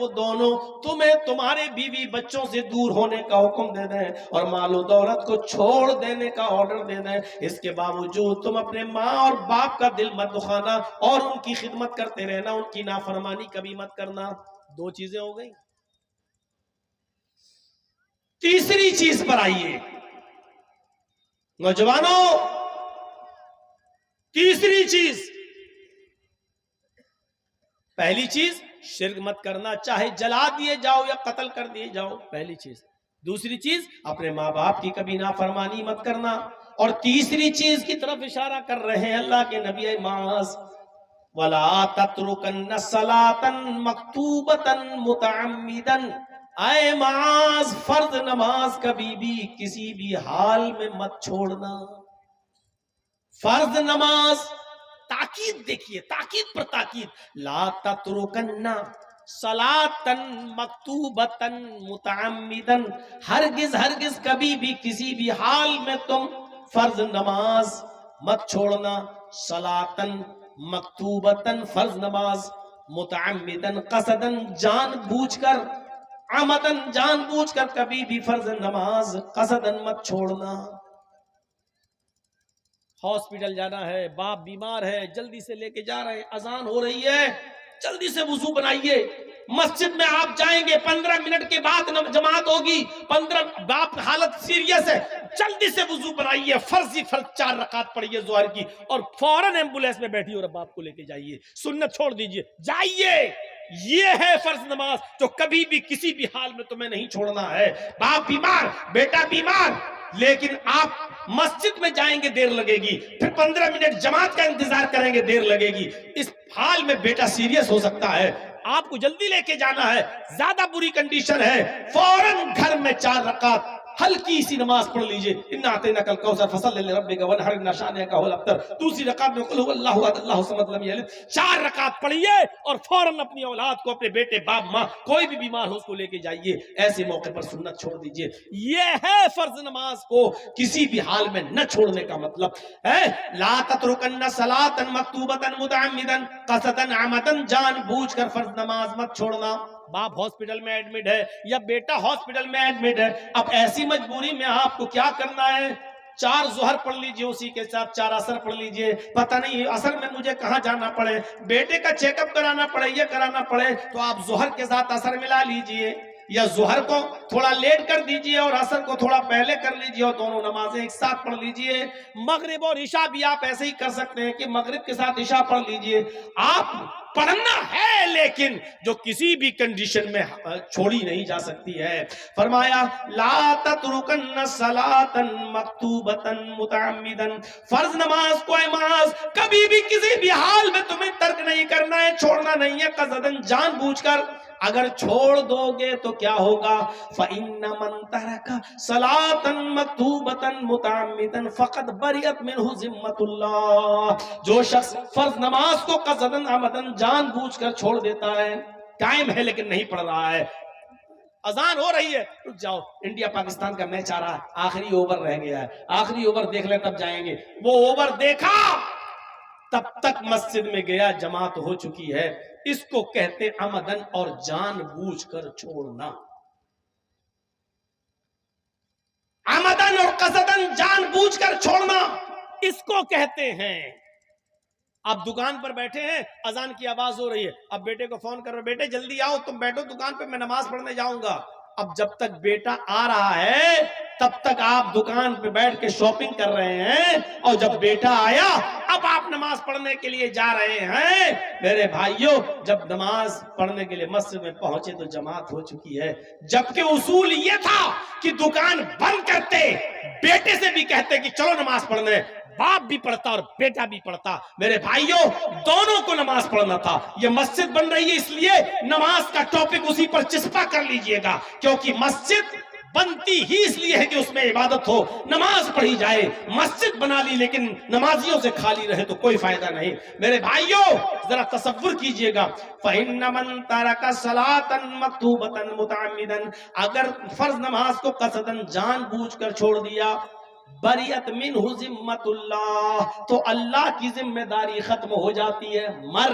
وہ دونوں تمہیں تمہارے بیوی بچوں سے دور ہونے کا حکم دے دیں اور مال و دولت کو چھوڑ دینے کا آرڈر دے دیں, اس کے باوجود تم اپنے ماں اور باپ کا دل مت دکھانا اور ان کی خدمت کرتے رہنا, ان کی نافرمانی کبھی مت کرنا. 2 چیزیں ہو گئی. تیسری چیز پر آئیے نوجوانوں, تیسری چیز, پہلی چیز شرک مت کرنا, چاہے جلا دیے جاؤ یا قتل کر دیے جاؤ, پہلی چیز. دوسری چیز اپنے ماں باپ کی کبھی نافرمانی مت کرنا. اور تیسری چیز کی طرف اشارہ کر رہے ہیں اللہ کے نبی معاذ وَلَا تَتْرُكَنَّ صَلَاةً مَكْتُوبَةً مُتَعَمِّدًا. اے معاذ, فرض نماز کبھی بھی کسی بھی حال میں مت چھوڑنا. فرض نماز, تاکید دیکھیے, تاکید پر تاکید. لا تترکن صلاۃ مکتوبۃ متعمدا, ہرگز کبھی بھی کسی بھی حال میں تم فرض نماز مت چھوڑنا. صلاۃ مکتوبۃ, فرض نماز, متعمدا, قصدا, جان بوجھ کر, عمدن, جان بوجھ کر کبھی بھی فرض نماز قصدا مت چھوڑنا. ہاسپٹل جانا ہے, باپ بیمار ہے, جلدی سے لے کے جا رہے ہیں, اذان ہو رہی ہے, جلدی سے وضو بنائیے. مسجد میں آپ جائیں گے, 15 منٹ کے بعد جماعت ہوگی, 15 باپ حالت سیریس ہے, جلدی سے وضو بنائیے, فرض 4 رکعت پڑھیے ظہر کی اور فوراً ایمبولینس میں بیٹھیے اور باپ کو لے کے جائیے. سنت چھوڑ دیجئے, جائیے. یہ ہے فرض نماز جو کبھی بھی کسی بھی حال میں تمہیں نہیں چھوڑنا ہے. باپ بیمار, بیٹا بیمار, لیکن آپ مسجد میں جائیں گے دیر لگے گی, پھر 15 منٹ جماعت کا انتظار کریں گے دیر لگے گی. اس حال میں بیٹا سیریس ہو سکتا ہے, آپ کو جلدی لے کے جانا ہے, زیادہ بری کنڈیشن ہے, فوراً گھر میں 4 رکعت ہلکی سی نماز پڑھ لیجئے. اِنَّا أَعْطَيْنَاكَ الْكَوْثَرَ فَصَلِّ لِرَبِّكَ وَانْحَرْ إِنَّ شَانِئَكَ هُوَ الْأَبْتَرُ. دوسری رکعت میں قُلْ هُوَ اللَّهُ أَحَدُ اللَّهُ الصَّمَدُ لَمْ يَلِدْ. 4 رکعت پڑھیے اور فوراً اپنی اولاد کو, اپنے بیٹے, باپ, ماں, کوئی بھی بیمار ہو اس کو لے کے جائیے. ایسے موقع پر سنت چھوڑ دیجئے. یہ ہے فرض نماز کو کسی بھی حال میں نہ چھوڑنے کا مطلب ہے. لا تترکن صلاۃ مکتوبۃ متعمدا قصدا عمدا, جان بوجھ کر فرض نماز مت چھوڑنا. باپ ہاسپٹل میں ایڈمٹ ہے یا بیٹا ہاسپٹل میں ایڈمٹ ہے, اب ایسی مجبوری میں آپ کو کیا کرنا ہے؟ 4 ظہر پڑھ لیجئے, اسی کے ساتھ 4 عصر پڑھ لیجئے. پتہ نہیں عصر میں مجھے کہاں جانا پڑے, بیٹے کا چیک اپ کرانا پڑے, یہ کرانا پڑے, تو آپ ظہر کے ساتھ عصر ملا لیجئے, یا ظہر کو تھوڑا لیٹ کر دیجئے اور عصر کو تھوڑا پہلے کر لیجئے اور دونوں نمازیں ایک ساتھ پڑھ لیجئے. مغرب اور عشاء بھی آپ ایسے ہی کر سکتے ہیں کہ مغرب کے ساتھ عشاء پڑھ لیجئے. آپ پڑھنا ہے لیکن جو کسی بھی کنڈیشن میں چھوڑی نہیں جا سکتی ہے. فرمایا لا تترکن صلاۃ مکتوبۃ متعمدا, فرض نماز کو اے معاذ کبھی بھی کسی بھی حال میں تمہیں ترک نہیں کرنا ہے, چھوڑنا نہیں ہے, قصدن, جان بوجھ کر. اگر چھوڑ دو گے تو کیا ہوگا؟ فَإِنَّ مَن تَرَكَ صَلَاةً مَكْتُوبَةً مُتَعَمِّدًا فَقَدْ بَرِئَتْ مِنْهُ ذِمَّةُ اللَّهِ. جو شخص فرض نماز کو قصداً عمداً جان بوجھ کر چھوڑ دیتا ہے, ٹائم ہے لیکن نہیں پڑھ رہا ہے, اذان ہو رہی ہے, رک جاؤ, انڈیا پاکستان کا میچ آ رہا ہے, آخری اوور رہ گیا ہے, آخری اوور دیکھ لیں تب جائیں گے. وہ اوور دیکھا, تب تک مسجد میں گیا, جماعت ہو چکی ہے. اس کو کہتے عمدن اور جان بوجھ کر چھوڑنا. عمدن اور قصدن, جان بوجھ کر چھوڑنا, اس کو کہتے ہیں. آپ دکان پر بیٹھے ہیں, اذان کی آواز ہو رہی ہے, اب بیٹے کو فون کر رہے, بیٹے جلدی آؤ, تم بیٹھو دکان پہ, میں نماز پڑھنے جاؤں گا. اب جب تک بیٹا آ رہا ہے تب تک آپ دکان پہ بیٹھ کے شاپنگ کر رہے ہیں، اور جب بیٹا آیا اب آپ نماز پڑھنے کے لیے جا رہے ہیں۔ میرے بھائیوں، جب نماز پڑھنے کے لیے مسجد میں پہنچے تو جماعت ہو چکی ہے، جبکہ اصول یہ تھا کہ دکان بند کرتے، بیٹے سے بھی کہتے کہ چلو نماز پڑھنے، باپ بھی پڑھتا اور بیٹا بھی پڑھتا۔ میرے بھائیوں، دونوں کو نماز پڑھنا تھا۔ یہ مسجد بن رہی ہے اس لیے نماز کا ٹاپک اسی پر چسپا کر لیجئے گا، کیونکہ مسجد بنتی ہی اس لیے ہے کہ اس میں عبادت ہو، نماز پڑھی جائے۔ مسجد بنا لی لیکن نمازیوں سے خالی رہے تو کوئی فائدہ نہیں۔ میرے بھائیوں، ذرا تصور کیجئے گا، فَإِنَّ مَن تَرَكَ صَلَاةً مَكْتُوبَةً مُتَعَمِّدًا، اگر فرض نماز کو قصداً جان بوجھ کر چھوڑ دیا، بریت منہ ذمت اللہ، تو اللہ کی ذمہ داری ختم ہو جاتی ہے۔ مر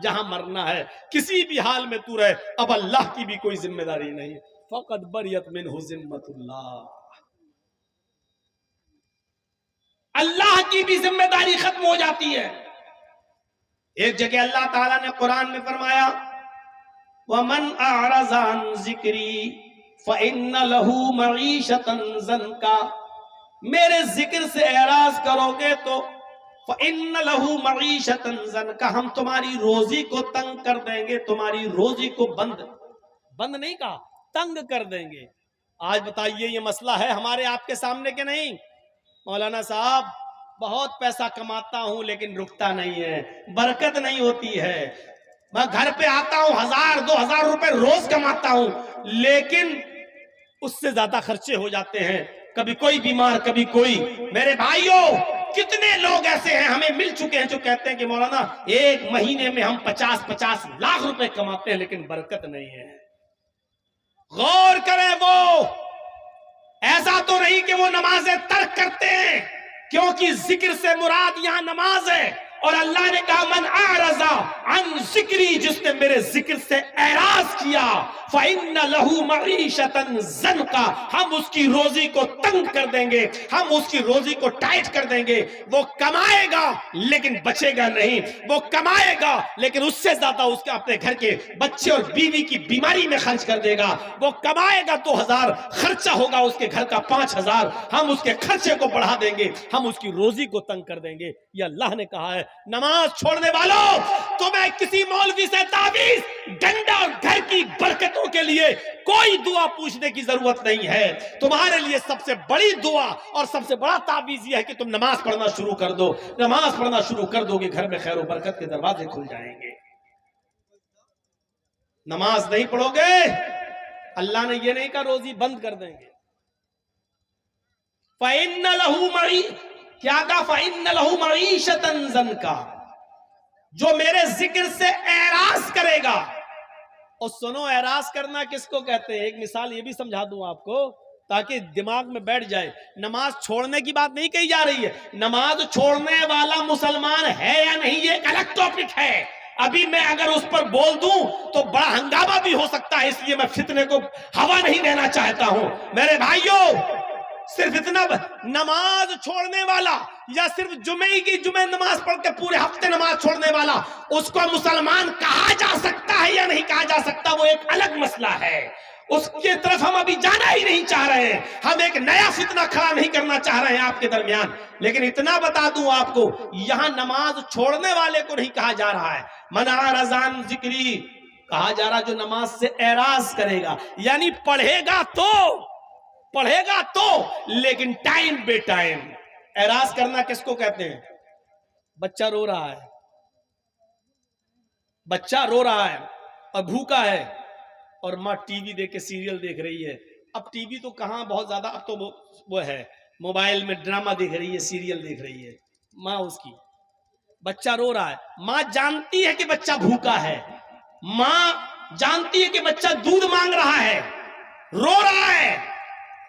جہاں مرنا ہے، کسی بھی حال میں تو رہے، اب اللہ کی بھی کوئی ذمہ داری نہیں، فقط بریت منہ ذمت اللہ، اللہ کی بھی ذمہ داری ختم ہو جاتی ہے۔ ایک جگہ اللہ تعالیٰ نے قرآن میں فرمایا وَمَنْ أَعْرَضَ عَنْ ذِكْرِي فَإِنَّ لَهُ مَعِيشَةً ضَنْكَ، میرے ذکر سے اعراض کرو گے تو فَإِنَّ لَهُ مَعِيشَةً ضَنْكَ، ہم تمہاری روزی کو تنگ کر دیں گے، تمہاری روزی کو بند نہیں کہا، تنگ کر دیں گے۔ آج بتائیے یہ مسئلہ ہے ہمارے آپ کے سامنے کہ نہیں؟ مولانا صاحب بہت پیسہ کماتا ہوں لیکن رکتا نہیں ہے، برکت نہیں ہوتی ہے، میں گھر پہ آتا ہوں 1000-2000 روپے روز کماتا ہوں لیکن اس سے زیادہ خرچے ہو جاتے ہیں، کبھی کوئی بیمار کبھی کوئی۔ میرے بھائیوں، کتنے لوگ ایسے ہیں ہمیں مل چکے ہیں جو کہتے ہیں کہ مولانا ایک مہینے میں ہم 50-50 لاکھ روپے کماتے ہیں لیکن برکت نہیں ہے۔ غور کریں، وہ ایسا تو نہیں کہ وہ نمازیں ترک کرتے ہیں، کیونکہ ذکر سے مراد یہاں نماز ہے، اور اللہ نے کہا من اعرض عن ذکری، جس نے میرے ذکر سے اعراض کیا فإن له معیشة ضنکا، ہم اس کی روزی کو تنگ کر دیں گے، ہم اس کی روزی کو ٹائٹ کر دیں گے۔ وہ کمائے گا لیکن بچے گا نہیں، وہ کمائے گا لیکن اس سے زیادہ اس کے اپنے گھر کے بچے اور بیوی کی بیماری میں خرچ کر دے گا۔ وہ کمائے گا 2000، خرچہ ہوگا اس کے گھر کا 5000، ہم اس کے خرچے کو بڑھا دیں گے، ہم اس کی روزی کو تنگ کر دیں گے۔ یہ اللہ نے کہا ہے۔ نماز چھوڑنے والوں، تمہیں کسی مولوی سے تعویذ، ڈنڈا اور گھر کی برکتوں کے لیے کوئی دعا پوچھنے کی ضرورت نہیں ہے۔ تمہارے لیے سب سے بڑی دعا اور سب سے بڑا تعویذ یہ ہے کہ تم نماز پڑھنا شروع کر دو۔ نماز پڑھنا شروع کر دو گے، گھر میں خیر و برکت کے دروازے کھل جائیں گے۔ نماز نہیں پڑھو گے، اللہ نے یہ نہیں کہا روزی بند کر دیں گے۔ فَإِنَّ لَهُ کیا کہا؟ فَإِنَّ لَهُ مَعِيشَةً ضَنْكَ، جو میرے ذکر سے اعراض کرے گا۔ اور سنو، اعراض کرنا کس کو کہتے ہیں؟ ایک مثال یہ بھی سمجھا دوں آپ کو تاکہ دماغ میں بیٹھ جائے۔ نماز چھوڑنے کی بات نہیں کہی جا رہی ہے، نماز چھوڑنے والا مسلمان ہے یا نہیں یہ ایک الگ ٹاپک ہے۔ ابھی میں اگر اس پر بول دوں تو بڑا ہنگامہ بھی ہو سکتا ہے، اس لیے میں فتنے کو ہوا نہیں دینا چاہتا ہوں۔ میرے بھائیوں، صرف اتنا، نماز چھوڑنے والا یا صرف جمعہ نماز پڑھ کے پورے ہفتے نماز چھوڑنے والا، اس کو مسلمان کہا جا سکتا ہے یا نہیں کہا جا سکتا، وہ ایک الگ مسئلہ ہے۔ اس کی طرف ہم ابھی جانا ہی نہیں چاہ رہے ہیں، ہم ایک نیا فتنہ کھڑا نہیں کرنا چاہ رہے ہیں آپ کے درمیان۔ لیکن اتنا بتا دوں آپ کو، یہاں نماز چھوڑنے والے کو نہیں کہا جا رہا ہے، من اعرض عن ذکری کہا جا رہا جو نماز سے اعراض کرے گا، یعنی پڑھے گا تو لیکن ٹائم بے ٹائم۔ اعراض کرنا کس کو کہتے ہیں؟ بچہ رو رہا ہے اور بھوکا ہے، اور ماں ٹی وی دیکھ کے سیریل دیکھ رہی ہے۔ اب ٹی وی تو کہاں بہت زیادہ، اب تو وہ ہے موبائل میں ڈرامہ دیکھ رہی ہے، سیریل دیکھ رہی ہے ماں اس کی۔ بچہ رو رہا ہے، ماں جانتی ہے کہ بچہ بھوکا ہے، ماں جانتی ہے کہ بچہ دودھ مانگ رہا ہے، رو رہا ہے،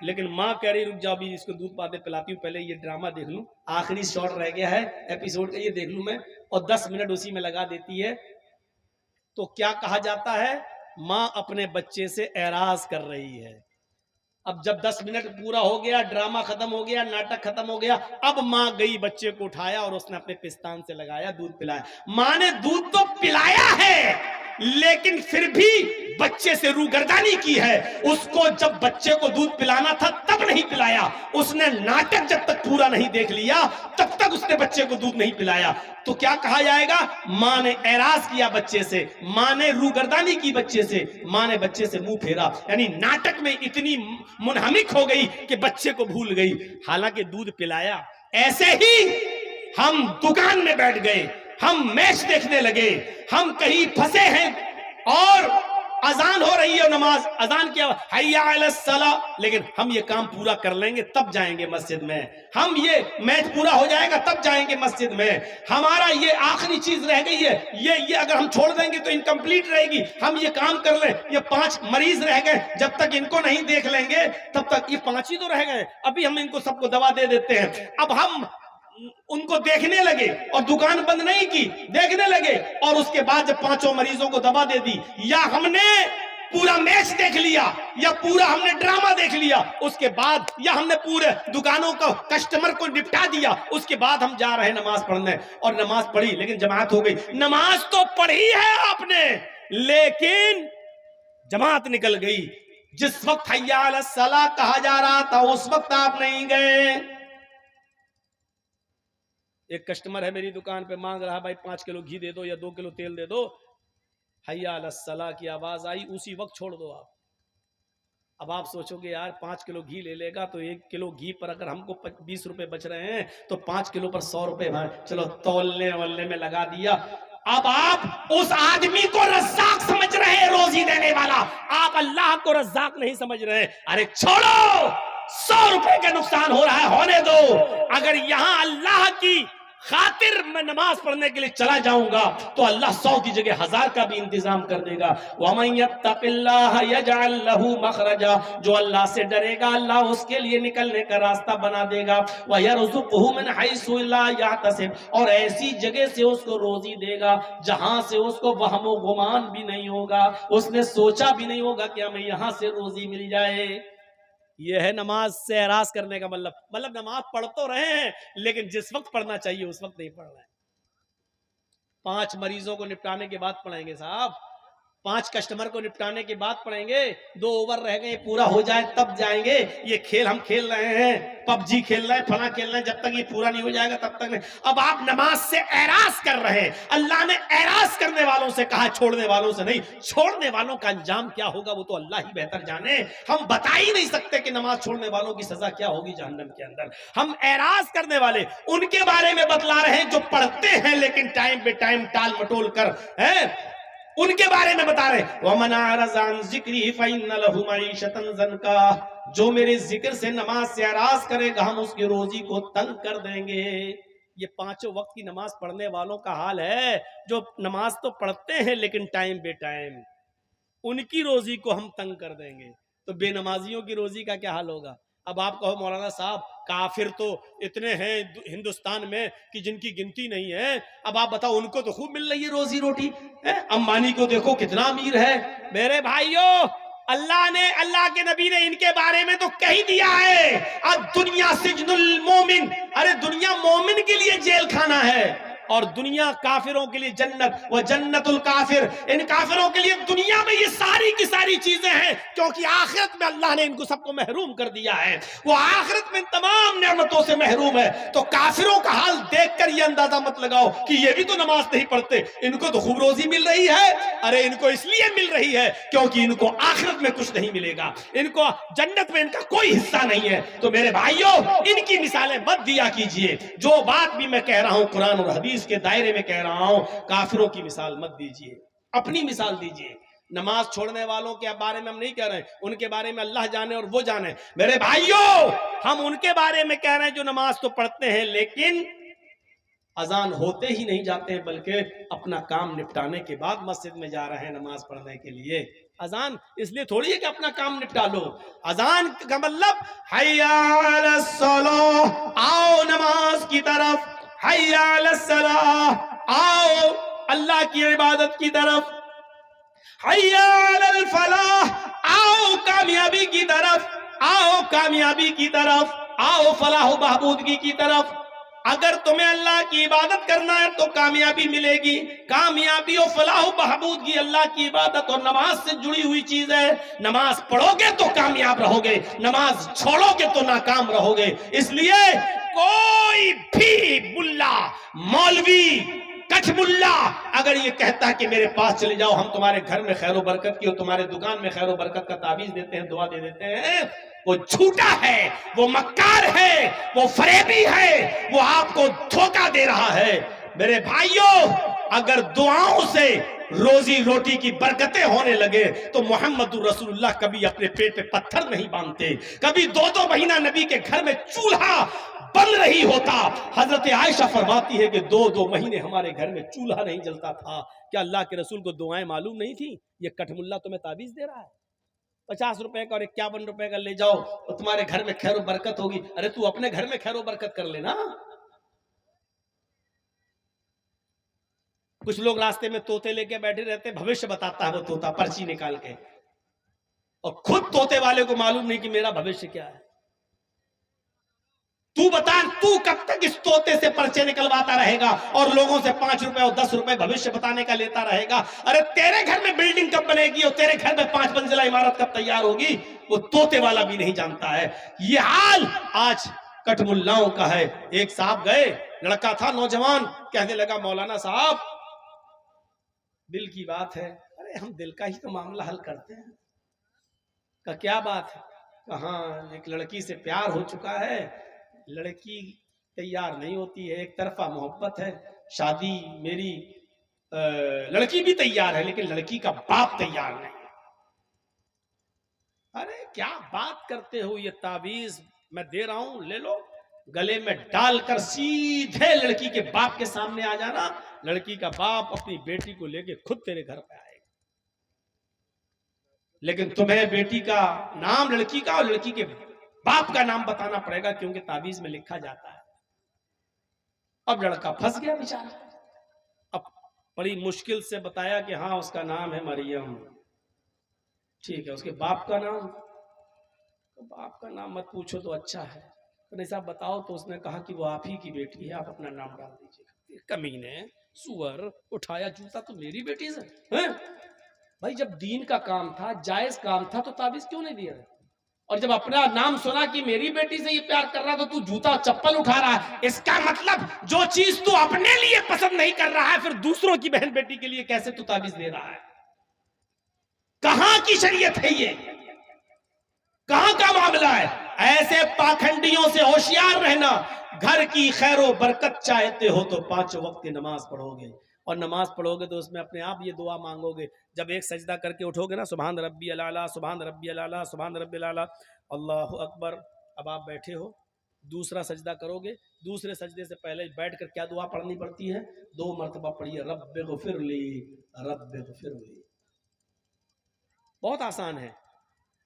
لیکن ماں کہہ رہی رک جاؤ بھی اس کو دودھ پاتے پلاتی ہوں، پہلے یہ ڈرامہ دیکھ لوں، آخری شاٹ رہ گیا ہے ایپیسوڈ کا، یہ دیکھ لوں میں، اور 10 منٹ اسی میں لگا دیتی ہے۔ تو کیا کہا جاتا ہے؟ ماں اپنے بچے سے اعراض کر رہی ہے۔ اب جب 10 منٹ پورا ہو گیا، ڈرامہ ختم ہو گیا، ناٹک ختم ہو گیا، اب ماں گئی بچے کو اٹھایا اور اس نے اپنے پستان سے لگایا، دودھ پلایا۔ ماں نے دودھ تو پلایا ہے لیکن پھر بھی بچے سے روگردانی کی ہے. اس کو جب بچے کو دودھ پلانا تھا تب نہیں پلایا. اس نے ناٹک جب تک پورا نہیں دیکھ لیا تب تک اس نے بچے کو دودھ نہیں پلایا. تو کیا کہا جائے گا؟ ماں نے اعراض کیا بچے سے، ماں نے روگردانی کی بچے سے، ماں نے بچے سے منہ پھیرا، یعنی ناٹک میں اتنی منہمک ہو گئی کہ بچے کو بھول گئی، حالانکہ دودھ پلایا. ایسے ہی ہم دکان میں بیٹھ گئے، ہم میچ دیکھنے لگے، ہم کہیں پھنسے ہیں اور اذان ہو رہی ہے، نماز اذان کیا حی علی الصلاۃ، لیکن ہم یہ کام پورا کر لیں گے تب جائیں گے مسجد میں، ہم یہ میچ پورا ہو جائے گا تب جائیں گے مسجد میں، ہمارا یہ آخری چیز رہ گئی ہے، یہ اگر ہم چھوڑ دیں گے تو انکمپلیٹ رہے گی، ہم یہ کام کر لیں. یہ 5 مریض رہ گئے، جب تک ان کو نہیں دیکھ لیں گے تب تک یہ 5 ہی تو رہ گئے، ابھی ہم ان کو سب کو دوا دے دیتے ہیں. اب ہم ان کو دیکھنے لگے اور دکان بند نہیں کی، دیکھنے لگے، اور اس کے بعد جب 5 مریضوں کو دوا دے دی، یا ہم نے پورا میچ دیکھ لیا یا پورا ہم نے ڈرامہ دیکھ لیا، اس کے بعد یا ہم نے پورے دکانوں کو کسٹمر کو نپٹا دیا، اس کے بعد ہم جا رہے ہیں نماز پڑھنے، اور نماز پڑھی لیکن جماعت ہو گئی. نماز تو پڑھی ہے آپ نے لیکن جماعت نکل گئی. جس وقت حی علی الصلاۃ کہا جا رہا تھا اس وقت آپ نہیں گئے. ایک کسٹمر ہے میری دکان پہ، مانگ رہا بھائی 5 کلو گھی دے دو یا 2 کلو تیل دے دو. حی علی الصلاۃ کی آواز آئی، اسی وقت چھوڑ دو آپ. اب آپ سوچو گے یار 5 کلو گھی لے لے گا تو 1 کلو گھی پر اگر ہم کو 20 روپے بچ رہے ہیں تو 5 کلو پر 100 روپے، چلو تولنے ولنے میں لگا دیا. اب آپ اس آدمی کو رزاق سمجھ رہے ہیں، روزی دینے والا، آپ اللہ کو رزاق نہیں سمجھ رہے. ارے چھوڑو، 100 روپے کا نقصان ہو رہا ہے، ہونے دو. اگر یہاں اللہ کی خاطر میں نماز پڑھنے کے لیے چلا جاؤں گا تو اللہ 100 کی جگہ 1000 کا بھی انتظام کر دے گا. وَمَن يَتَّقِ اللَّهَ يَجْعَلْ لَهُ مَخْرَجًا، جو اللہ سے ڈرے گا اللہ اس کے لیے نکلنے کا راستہ بنا دے گا. وَيَرْزُقْهُ مِنْ حَيْثُ لَا يَحْتَسِبُ، اور ایسی جگہ سے اس کو روزی دے گا جہاں سے اس کو وہم و گمان بھی نہیں ہوگا، اس نے سوچا بھی نہیں ہوگا کہ ہمیں یہاں سے روزی مل جائے. یہ ہے نماز سے اعراض کرنے کا مطلب نماز پڑھ تو رہے ہیں لیکن جس وقت پڑھنا چاہیے اس وقت نہیں پڑھ رہے ہیں. 5 مریضوں کو نپٹانے کے بعد پڑھیں گے صاحب، 5 کسٹمر کو نپٹانے کے بعد پڑھیں گے، 2 اوور رہ گئے پورا ہو جائے تب جائیں گے. یہ کھیل ہم کھیل رہے ہیں، پب جی کھیل رہے ہیں، فلاں کھیل رہے ہیں، جب تک یہ پورا نہیں ہو جائے گا تب تک نہیں. اب آپ نماز سے اعراض کر رہے ہیں. اللہ نے اعراض کرنے والوں سے کہا، چھوڑنے والوں سے نہیں. چھوڑنے والوں کا انجام کیا ہوگا وہ تو اللہ ہی بہتر جانے. ہم بتا ہی نہیں سکتے کہ نماز چھوڑنے والوں کی سزا کیا ہوگی جہنم کے اندر. ہم اعراض کرنے والے ان کے بارے میں بتلا رہے ہیں جو پڑھتے ہیں لیکن ٹائم بے ٹائم ٹال مٹول کر ہیں، ان کے بارے میں بتا رہے. وَمَنْ أَعْرَضَ عَنْ ذِكْرِي فَإِنَّ لَهُ مَعِيشَةً ضَنْكًا، جو میرے ذکر سے نماز سے اعراض کرے گا ہم اس کی روزی کو تنگ کر دیں گے. یہ 5 وقت کی نماز پڑھنے والوں کا حال ہے، جو نماز تو پڑھتے ہیں لیکن ٹائم بے ٹائم، ان کی روزی کو ہم تنگ کر دیں گے. تو بے نمازیوں کی روزی کا کیا حال ہوگا؟ اب آپ کہو مولانا صاحب کافر تو اتنے ہیں ہندوستان میں کہ جن کی گنتی نہیں ہے، اب آپ بتاؤ ان کو تو خوب مل رہی ہے روزی روٹی. امبانی کو دیکھو کتنا امیر ہے. میرے بھائیوں، اللہ کے نبی نے ان کے بارے میں تو کہہ دیا ہے الدنیا سجن المومن، ارے دنیا مومن کے لیے جیل خانہ ہے اور دنیا کافروں کے لیے جنت. وہ جنت الکافر، ان کافروں کے لیے دنیا میں یہ ساری کی ساری چیزیں ہیں کیونکہ آخرت میں اللہ نے ان کو سب کو محروم کر دیا ہے، وہ آخرت میں تمام نعمتوں سے محروم ہے. تو کافروں کا حال دیکھ کر یہ اندازہ مت لگاؤ کہ یہ بھی تو نماز نہیں پڑھتے، ان کو تو خوب روزی مل رہی ہے. ارے ان کو اس لیے مل رہی ہے کیونکہ ان کو آخرت میں کچھ نہیں ملے گا، ان کو جنت میں ان کا کوئی حصہ نہیں ہے. تو میرے بھائیوں ان کی مثالیں مت دیا کیجئے. جو بات بھی میں کہہ رہا ہوں قرآن اور حدیث کے دائرے میں کہہ رہا ہوں، کافروں کی مثال مت دیجئے، اپنی مثال دیجئے. نماز چھوڑنے والوں کے بارے میں ہم نہیں کہہ رہے ہیں، ان کے بارے میں اللہ جانے اور وہ جانے. میرے بھائیوں ہم ان کے بارے میں کہہ رہے ہیں جو نماز تو پڑھتے ہیں لیکن اذان ہوتے ہی نہیں جاتے ہیں بلکہ اپنا کام نپٹانے کے بعد مسجد میں جا رہے ہیں نماز پڑھنے کے لیے. اذان اس لیے تھوڑی ہے کہ اپنا کام نپٹا لو. اذان کا مطلب حی علی الصلاۃ، آؤ نماز کی طرف، حی علی الصلاۃ، آؤ اللہ کی عبادت کی طرف، حی علی الفلاح، آؤ کامیابی کی طرف، آؤ کامیابی کی طرف، آؤ فلاح و بہبودگی کی طرف. اگر تمہیں اللہ کی عبادت کرنا ہے تو کامیابی ملے گی. کامیابی و فلاح و بہبودگی اللہ کی عبادت اور نماز سے جڑی ہوئی چیز ہے. نماز پڑھو گے تو کامیاب رہو گے, نماز چھوڑو گے تو ناکام رہو گے. اس لیے کوئی بھی ملا, مولوی, کچھ ملا اگر یہ کہتا ہے کہ میرے پاس چلے جاؤ, ہم تمہارے گھر میں خیر و برکت کی اور تمہارے دکان میں خیر و برکت کا تعویذ دیتے ہیں, دعا دے دیتے ہیں, وہ جھوٹا ہے, وہ مکار ہے, وہ فریبی ہے, وہ آپ کو دھوکہ دے رہا ہے. میرے بھائیوں, اگر دعاؤں سے روزی روٹی کی برکتیں ہونے لگے تو محمد رسول اللہ کبھی اپنے پیٹ پہ پتھر نہیں باندھتے, کبھی 2 مہینہ نبی کے گھر میں چولہا بن رہی ہوتا. حضرت عائشہ فرماتی ہے کہ 2 مہینے ہمارے گھر میں چولہا نہیں جلتا تھا. کیا اللہ کے رسول کو دعائیں معلوم نہیں تھی؟ یہ کٹھ ملا تمہیں تعویذ دے رہا ہے, 50 روپے کا اور 51 روپے کا لے جاؤ اور تمہارے گھر میں خیر و برکت ہوگی. ارے تو اپنے گھر میں خیر و برکت کر لینا. کچھ لوگ راستے میں طوطے لے کے بیٹھے رہتے, بھوشیہ بتاتا ہے وہ طوطا پرچی نکال کے, اور خود طوطے والے کو معلوم نہیں کہ میرا بھوشیہ کیا ہے. تو بتا, تو کب تک اس طوطے سے پرچے نکلواتا رہے گا اور لوگوں سے 5 روپے اور 10 روپے بھوشیہ بتانے کا لیتا رہے گا؟ ارے تیرے گھر میں بلڈنگ کب بنے گی اور تیرے گھر میں 5 منزلہ عمارت کب تیار ہوگی, وہ طوطے والا بھی نہیں جانتا ہے. یہ حال آج کٹ ملاؤں کا ہے. ایک صاحب گئے, لڑکا تھا نوجوان, کہنے لگا مولانا صاحب دل کی بات ہے. ارے ہم دل کا ہی تو معاملہ حل کرتے ہیں. کہ کیا بات ہے؟ کہاں ایک لڑکی سے پیار ہو چکا ہے, لڑکی تیار نہیں ہوتی ہے, ایک طرفہ محبت ہے, شادی میری لڑکی بھی تیار ہے لیکن لڑکی کا باپ تیار نہیں. ارے کیا بات کرتے ہو, یہ تعویذ میں دے رہا ہوں, لے لو, گلے میں ڈال کر سیدھے لڑکی کے باپ کے سامنے آ جانا. لڑکی کا باپ اپنی بیٹی کو لے کے خود تیرے گھر پہ آئے گا, لیکن تمہیں بیٹی کا نام لڑکی کا اور لڑکی کے باپ کا نام بتانا پڑے گا کیونکہ تعویذ میں لکھا جاتا ہے. اب لڑکا پھنس گیا بیچارہ. اب بڑی مشکل سے بتایا کہ ہاں اس کا نام ہے مریم. ٹھیک ہے, اس کے باپ کا نام, باپ کا نام مت پوچھو تو اچھا ہے, نہیں صاحب بتاؤ. تو اس نے کہا کہ وہ آپ ہی کی بیٹی ہے, آپ اپنا نام ڈال دیجیے. کمینے, سور, اٹھایا جوتا تو میری بیٹی سے. بھائی جب دین کا کام تھا, جائز کام تھا, تو تعویذ کیوں نہیں دیا؟ اور جب اپنا نام سنا کہ میری بیٹی سے یہ پیار کر رہا تو جوتا چپل اٹھا رہا ہے. اس کا مطلب جو چیز تو اپنے لیے پسند نہیں کر رہا ہے, پھر دوسروں کی بہن بیٹی کے لیے کیسے تو تعویذ دے رہا ہے؟ کہاں کی شریعت ہے یہ؟ کہاں کا معاملہ ہے؟ ایسے پاکھنڈیوں سے ہوشیار رہنا. گھر کی خیر و برکت چاہتے ہو تو 5 وقت کی نماز پڑھو گے, اور نماز پڑھو گے تو اس میں اپنے آپ یہ دعا مانگو گے. جب ایک سجدہ کر کے اٹھو گے نا, سبحان ربی الاعلیٰ, سبحان ربی الاعلیٰ, سبحان ربی الاعلیٰ, اللہ اکبر. اب آپ بیٹھے ہو, دوسرا سجدہ کرو گے, دوسرے سجدے سے پہلے بیٹھ کر کیا دعا پڑھنی پڑتی ہے؟ 2 مرتبہ پڑھیے, رب اغفر لی, رب اغفر لی. بہت آسان ہے.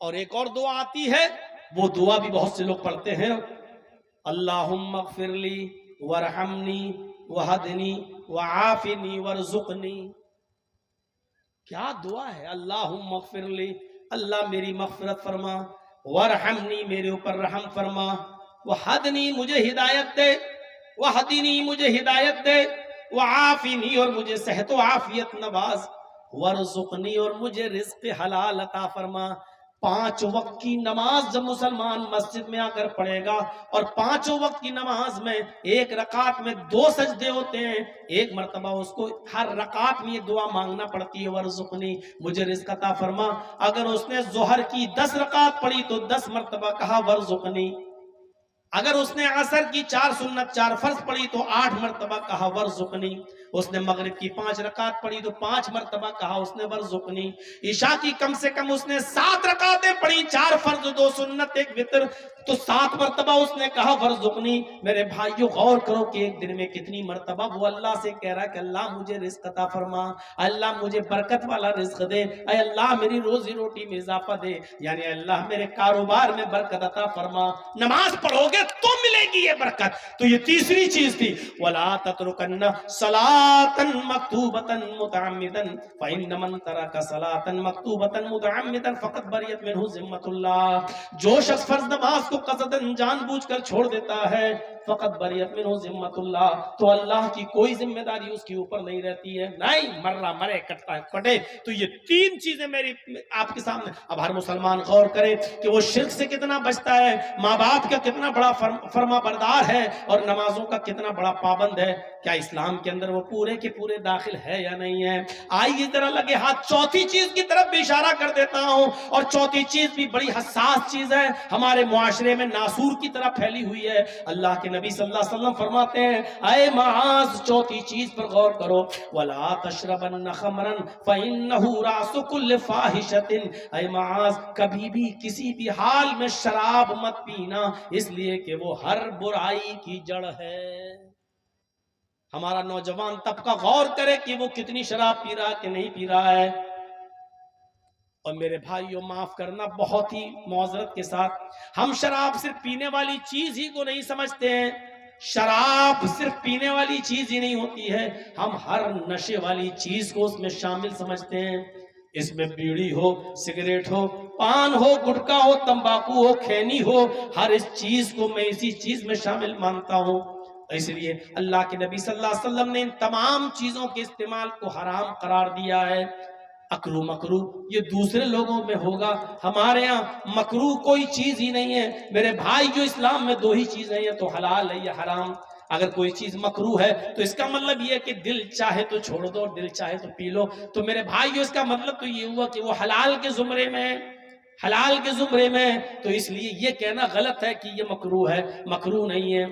اور ایک اور دعا آتی ہے, وہ دعا بھی بہت سے لوگ پڑھتے ہیں, اللہم اغفر لی ورحمنی وہدنی وعافنی ورزقنی. کیا دعا ہے؟ اللہم اغفر لی, اللہ میری مغفرت فرما, ورحمنی میرے اوپر رحم فرما, وہدنی مجھے ہدایت دے, وہدنی مجھے ہدایت دے, وعافنی اور مجھے صحت و عافیت نواز, ورزقنی اور مجھے رزق حلال عطا فرما. 5 وقت کی نماز جب مسلمان مسجد میں آ کر پڑھے گا, اور 5 وقت کی نماز میں ایک رکعت میں 2 سجدے ہوتے ہیں, ایک مرتبہ اس کو ہر رکعت میں یہ دعا مانگنا پڑتی ہے, ورزقنی مجھے رزق عطا فرما. اگر اس نے ظہر کی 10 رکعت پڑھی تو 10 مرتبہ کہا ورزقنی. اگر اس نے عصر کی 4 سنت 4 فرض پڑھی تو 8 مرتبہ کہا ورزقنی. اس نے مغرب کی 5 رکعت پڑھی تو 5 مرتبہ کہا اس نے ورزقنی. عشاء کی کم سے کم اس نے 7 رکعتیں پڑھی, 4 فرض 2 سنت 1 وتر, تو 7 مرتبہ اس نے کہا ورزقنی. میرے بھائیو غور کرو کہ ایک دن میں کتنی مرتبہ وہ اللہ سے کہہ رہا ہے کہ اللہ مجھے رزق عطا فرما, اللہ مجھے برکت والا رزق دے, اے اللہ میری روزی روٹی میں اضافہ دے, یعنی اللہ میرے کاروبار میں برکت عطا فرما. نماز پڑھو گے تو ملے گی یہ برکت. تو یہ تیسری چیز تھی, وَلَا تَتْرُكَنَّ صَلَاةَ صلاۃ مکتوبۃ متعمدا فإن من ترک صلاۃ مکتوبۃ متعمدا فقد بریت منہ ذمۃ اللہ، جو شخص فرض نماز کو قصدن جان بوجھ کر چھوڑ دیتا ہے فقط بریت منہ ذمۃ اللہ، تو اللہ کی کوئی ذمہ داری اس کے اوپر نہیں رہتی ہے، نہیں مرا مرے کٹتا کٹے۔ تو یہ تین چیزیں میری آپ کے سامنے، اب ہر مسلمان غور کرے کہ وہ شرک سے کتنا بچتا ہے، ماں باپ کا کتنا بڑا فرما بردار ہے، اور نمازوں کا کتنا بڑا پابند ہے، کیا اسلام کے اندر وہ پورے کے پورے داخل ہے یا نہیں ہے؟ آئیے ذرا لگے ہاتھ چوتھی چیز کی طرف بھی اشارہ کر دیتا ہوں، اور چوتھی چیز بھی بڑی حساس چیز ہے، ہمارے معاشرے میں ناسور کی طرح پھیلی ہوئی ہے۔ اللہ کے نبی صلی اللہ علیہ وسلم فرماتے ہیں اے معاذ چوتھی چیز پر غور کرو، وَلَا تَشْرَبَنَّ خَمْرًا فَإِنَّهُ رَأْسُ كُلِّ فَاحِشَةٍ، اے معاذ کبھی بھی کسی بھی حال میں شراب مت پینا، اس لیے کہ وہ ہر برائی کی جڑ ہے۔ ہمارا نوجوان طبقہ غور کرے کہ وہ کتنی شراب پی رہا کہ نہیں پی رہا ہے۔ اور میرے بھائیوں معاف کرنا، بہت ہی معذرت کے ساتھ، ہم شراب صرف پینے والی چیز ہی کو نہیں سمجھتے ہیں، شراب صرف پینے والی چیز ہی نہیں ہوتی ہے، ہم ہر نشے والی چیز کو اس میں شامل سمجھتے ہیں۔ اس میں بیڑی ہو، سگریٹ ہو، پان ہو، گٹکا ہو، تمباکو ہو، کھینی ہو، ہر اس چیز کو میں اسی چیز میں شامل مانتا ہوں۔ اس لیے اللہ کے نبی صلی اللہ علیہ وسلم نے ان تمام چیزوں کے استعمال کو حرام قرار دیا ہے۔ اکلو مکرو یہ دوسرے لوگوں میں ہوگا، ہمارے ہاں مکرو کوئی چیز ہی نہیں ہے۔ میرے بھائی جو اسلام میں دو ہی چیزیں ہیں، یا تو حلال ہے یا حرام۔ اگر کوئی چیز مکرو ہے تو اس کا مطلب یہ ہے کہ دل چاہے تو چھوڑ دو، دل چاہے تو پی لو، تو میرے بھائی جو اس کا مطلب تو یہ ہوا کہ وہ حلال کے زمرے میں ہے، حلال کے زمرے میں، تو اس لیے یہ کہنا غلط ہے کہ یہ مکرو ہے، مکرو نہیں ہے۔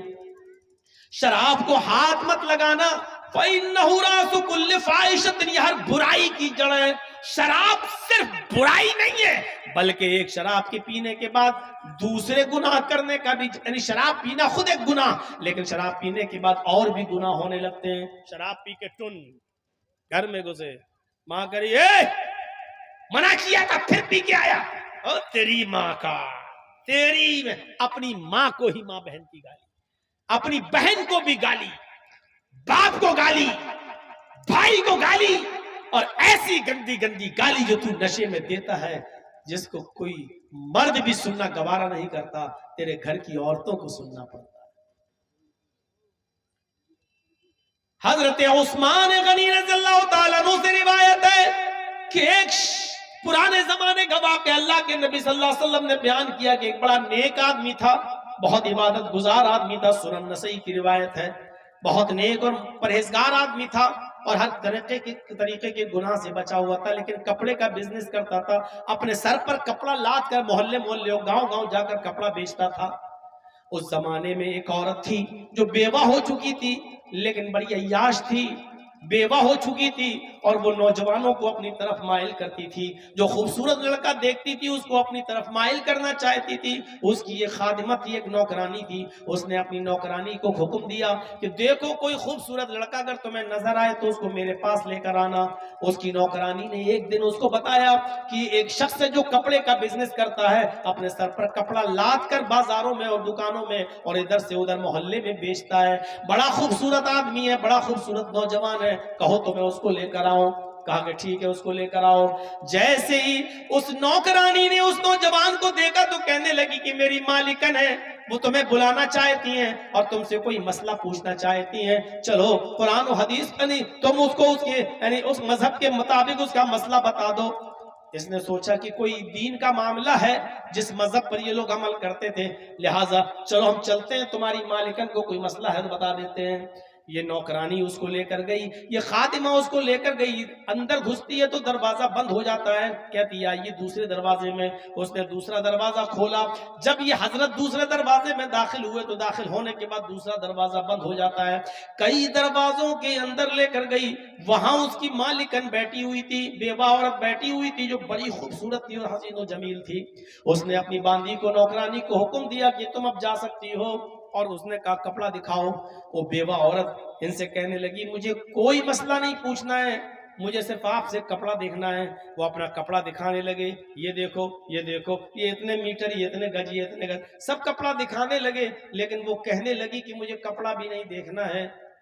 شراب کو ہاتھ مت لگانا، فَإِنَّهُ رَأْسُ كُلِّ فَاحِشَةٍ، یہ ہر برائی کی جڑ ہے۔ شراب صرف برائی نہیں ہے، بلکہ ایک شراب کے پینے کے بعد دوسرے گناہ کرنے کا بھی، یعنی شراب پینا خود ایک گناہ، لیکن شراب پینے کے بعد اور بھی گناہ ہونے لگتے ہیں۔ شراب پی کے ٹن گھر میں گھسے، ماں کری منع کیا تھا پھر پی کے آیا، اور تیری ماں کا، تیری اپنی ماں کو ہی ماں بہن کی گالی، اپنی بہن کو بھی گالی، باپ کو گالی، بھائی کو گالی، اور ایسی گندی گندی گالی جو تو نشے میں دیتا ہے، جس کو کوئی مرد بھی سننا گوارا نہیں کرتا، تیرے گھر کی عورتوں کو سننا پڑتا ہے۔ حضرت عثمان غنی رضی اللہ تعالیٰ عنہ سے روایت ہے کہ ایک پرانے زمانے کا واقعہ اللہ کے نبی صلی اللہ علیہ وسلم نے بیان کیا کہ ایک بڑا نیک آدمی تھا، بہت عبادت گزار آدمی تھا، سنن نسائی کی روایت ہے، بہت نیک اور پرہیزگار آدمی تھا، اور ہر طریقے کے گناہ سے بچا ہوا تھا، لیکن کپڑے کا بزنس کرتا تھا، اپنے سر پر کپڑا لاد کر محلے محلے اور گاؤں گاؤں جا کر کپڑا بیچتا تھا۔ اس زمانے میں ایک عورت تھی جو بیوہ ہو چکی تھی، لیکن بڑی عیاش تھی، بیوہ ہو چکی تھی، اور وہ نوجوانوں کو اپنی طرف مائل کرتی تھی، جو خوبصورت لڑکا دیکھتی تھی اس کو اپنی طرف مائل کرنا چاہتی تھی۔ اس کی ایک خادمہ تھی، ایک نوکرانی تھی، اس نے اپنی نوکرانی کو حکم دیا کہ دیکھو کوئی خوبصورت لڑکا اگر تمہیں نظر آئے تو اس کو میرے پاس لے کر آنا۔ اس کی نوکرانی نے ایک دن اس کو بتایا کہ ایک شخص ہے جو کپڑے کا بزنس کرتا ہے، اپنے سر پر کپڑا لاد کر بازاروں میں اور دکانوں میں اور ادھر سے ادھر محلے میں بیچتا ہے، بڑا خوبصورت آدمی ہے، بڑا خوبصورت نوجوان ہے، کہو تو میں اس کو لے کر آؤں۔ کہا کہ ٹھیک ہے، اس کو لے کر آؤ۔ جیسے ہی اس نوکرانی نے اس نوجوان کو دیکھا تو کہنے لگی کہ میری مالکن ہے، وہ تمہیں بلانا چاہتی ہیں اور تم سے کوئی مسئلہ پوچھنا چاہتی ہیں، چلو قرآن و حدیث کا نہیں، تم اس کو اس کے یعنی اس مذہب کے مطابق اس کا مسئلہ بتا دو۔ اس نے سوچا کہ کوئی دین کا معاملہ ہے جس مذہب پر یہ لوگ عمل کرتے تھے، لہٰذا چلو ہم چلتے ہیں، تمہاری مالکن کو کوئی مسئلہ ہے تو بتا دیتے ہیں۔ یہ نوکرانی اس کو لے کر گئی، یہ خادمہ اس کو لے کر گئی، اندر گھستی ہے تو دروازہ بند ہو جاتا ہے، کہتی ہے آئیے دوسرے دروازے میں۔ اس نے دوسرا دروازہ کھولا، جب یہ حضرت دوسرے دروازے میں داخل ہوئے تو داخل ہونے کے بعد دوسرا دروازہ بند ہو جاتا ہے۔ کئی دروازوں کے اندر لے کر گئی، وہاں اس کی مالکن بیٹھی ہوئی تھی، بیوہ عورت بیٹھی ہوئی تھی جو بڑی خوبصورت تھی اور حسین و جمیل تھی۔ اس نے اپنی باندی کو، نوکرانی کو حکم دیا کہ تم اب جا سکتی ہو، اور اس نے کہا کپڑا دکھاؤ۔ وہ بیوہ عورت ان سے کہنے لگی مجھے کوئی مسئلہ نہیں پوچھنا ہے، مجھے صرف آپ سے کپڑا دیکھنا ہے۔ وہ اپنا کپڑا دکھانے لگے، یہ دیکھو، یہ دیکھو، یہ اتنے میٹر، یہ اتنے گج، یہ اتنے گج، سب کپڑا دکھانے لگے، لیکن وہ کہنے لگی کہ مجھے کپڑا بھی نہیں دیکھنا ہے۔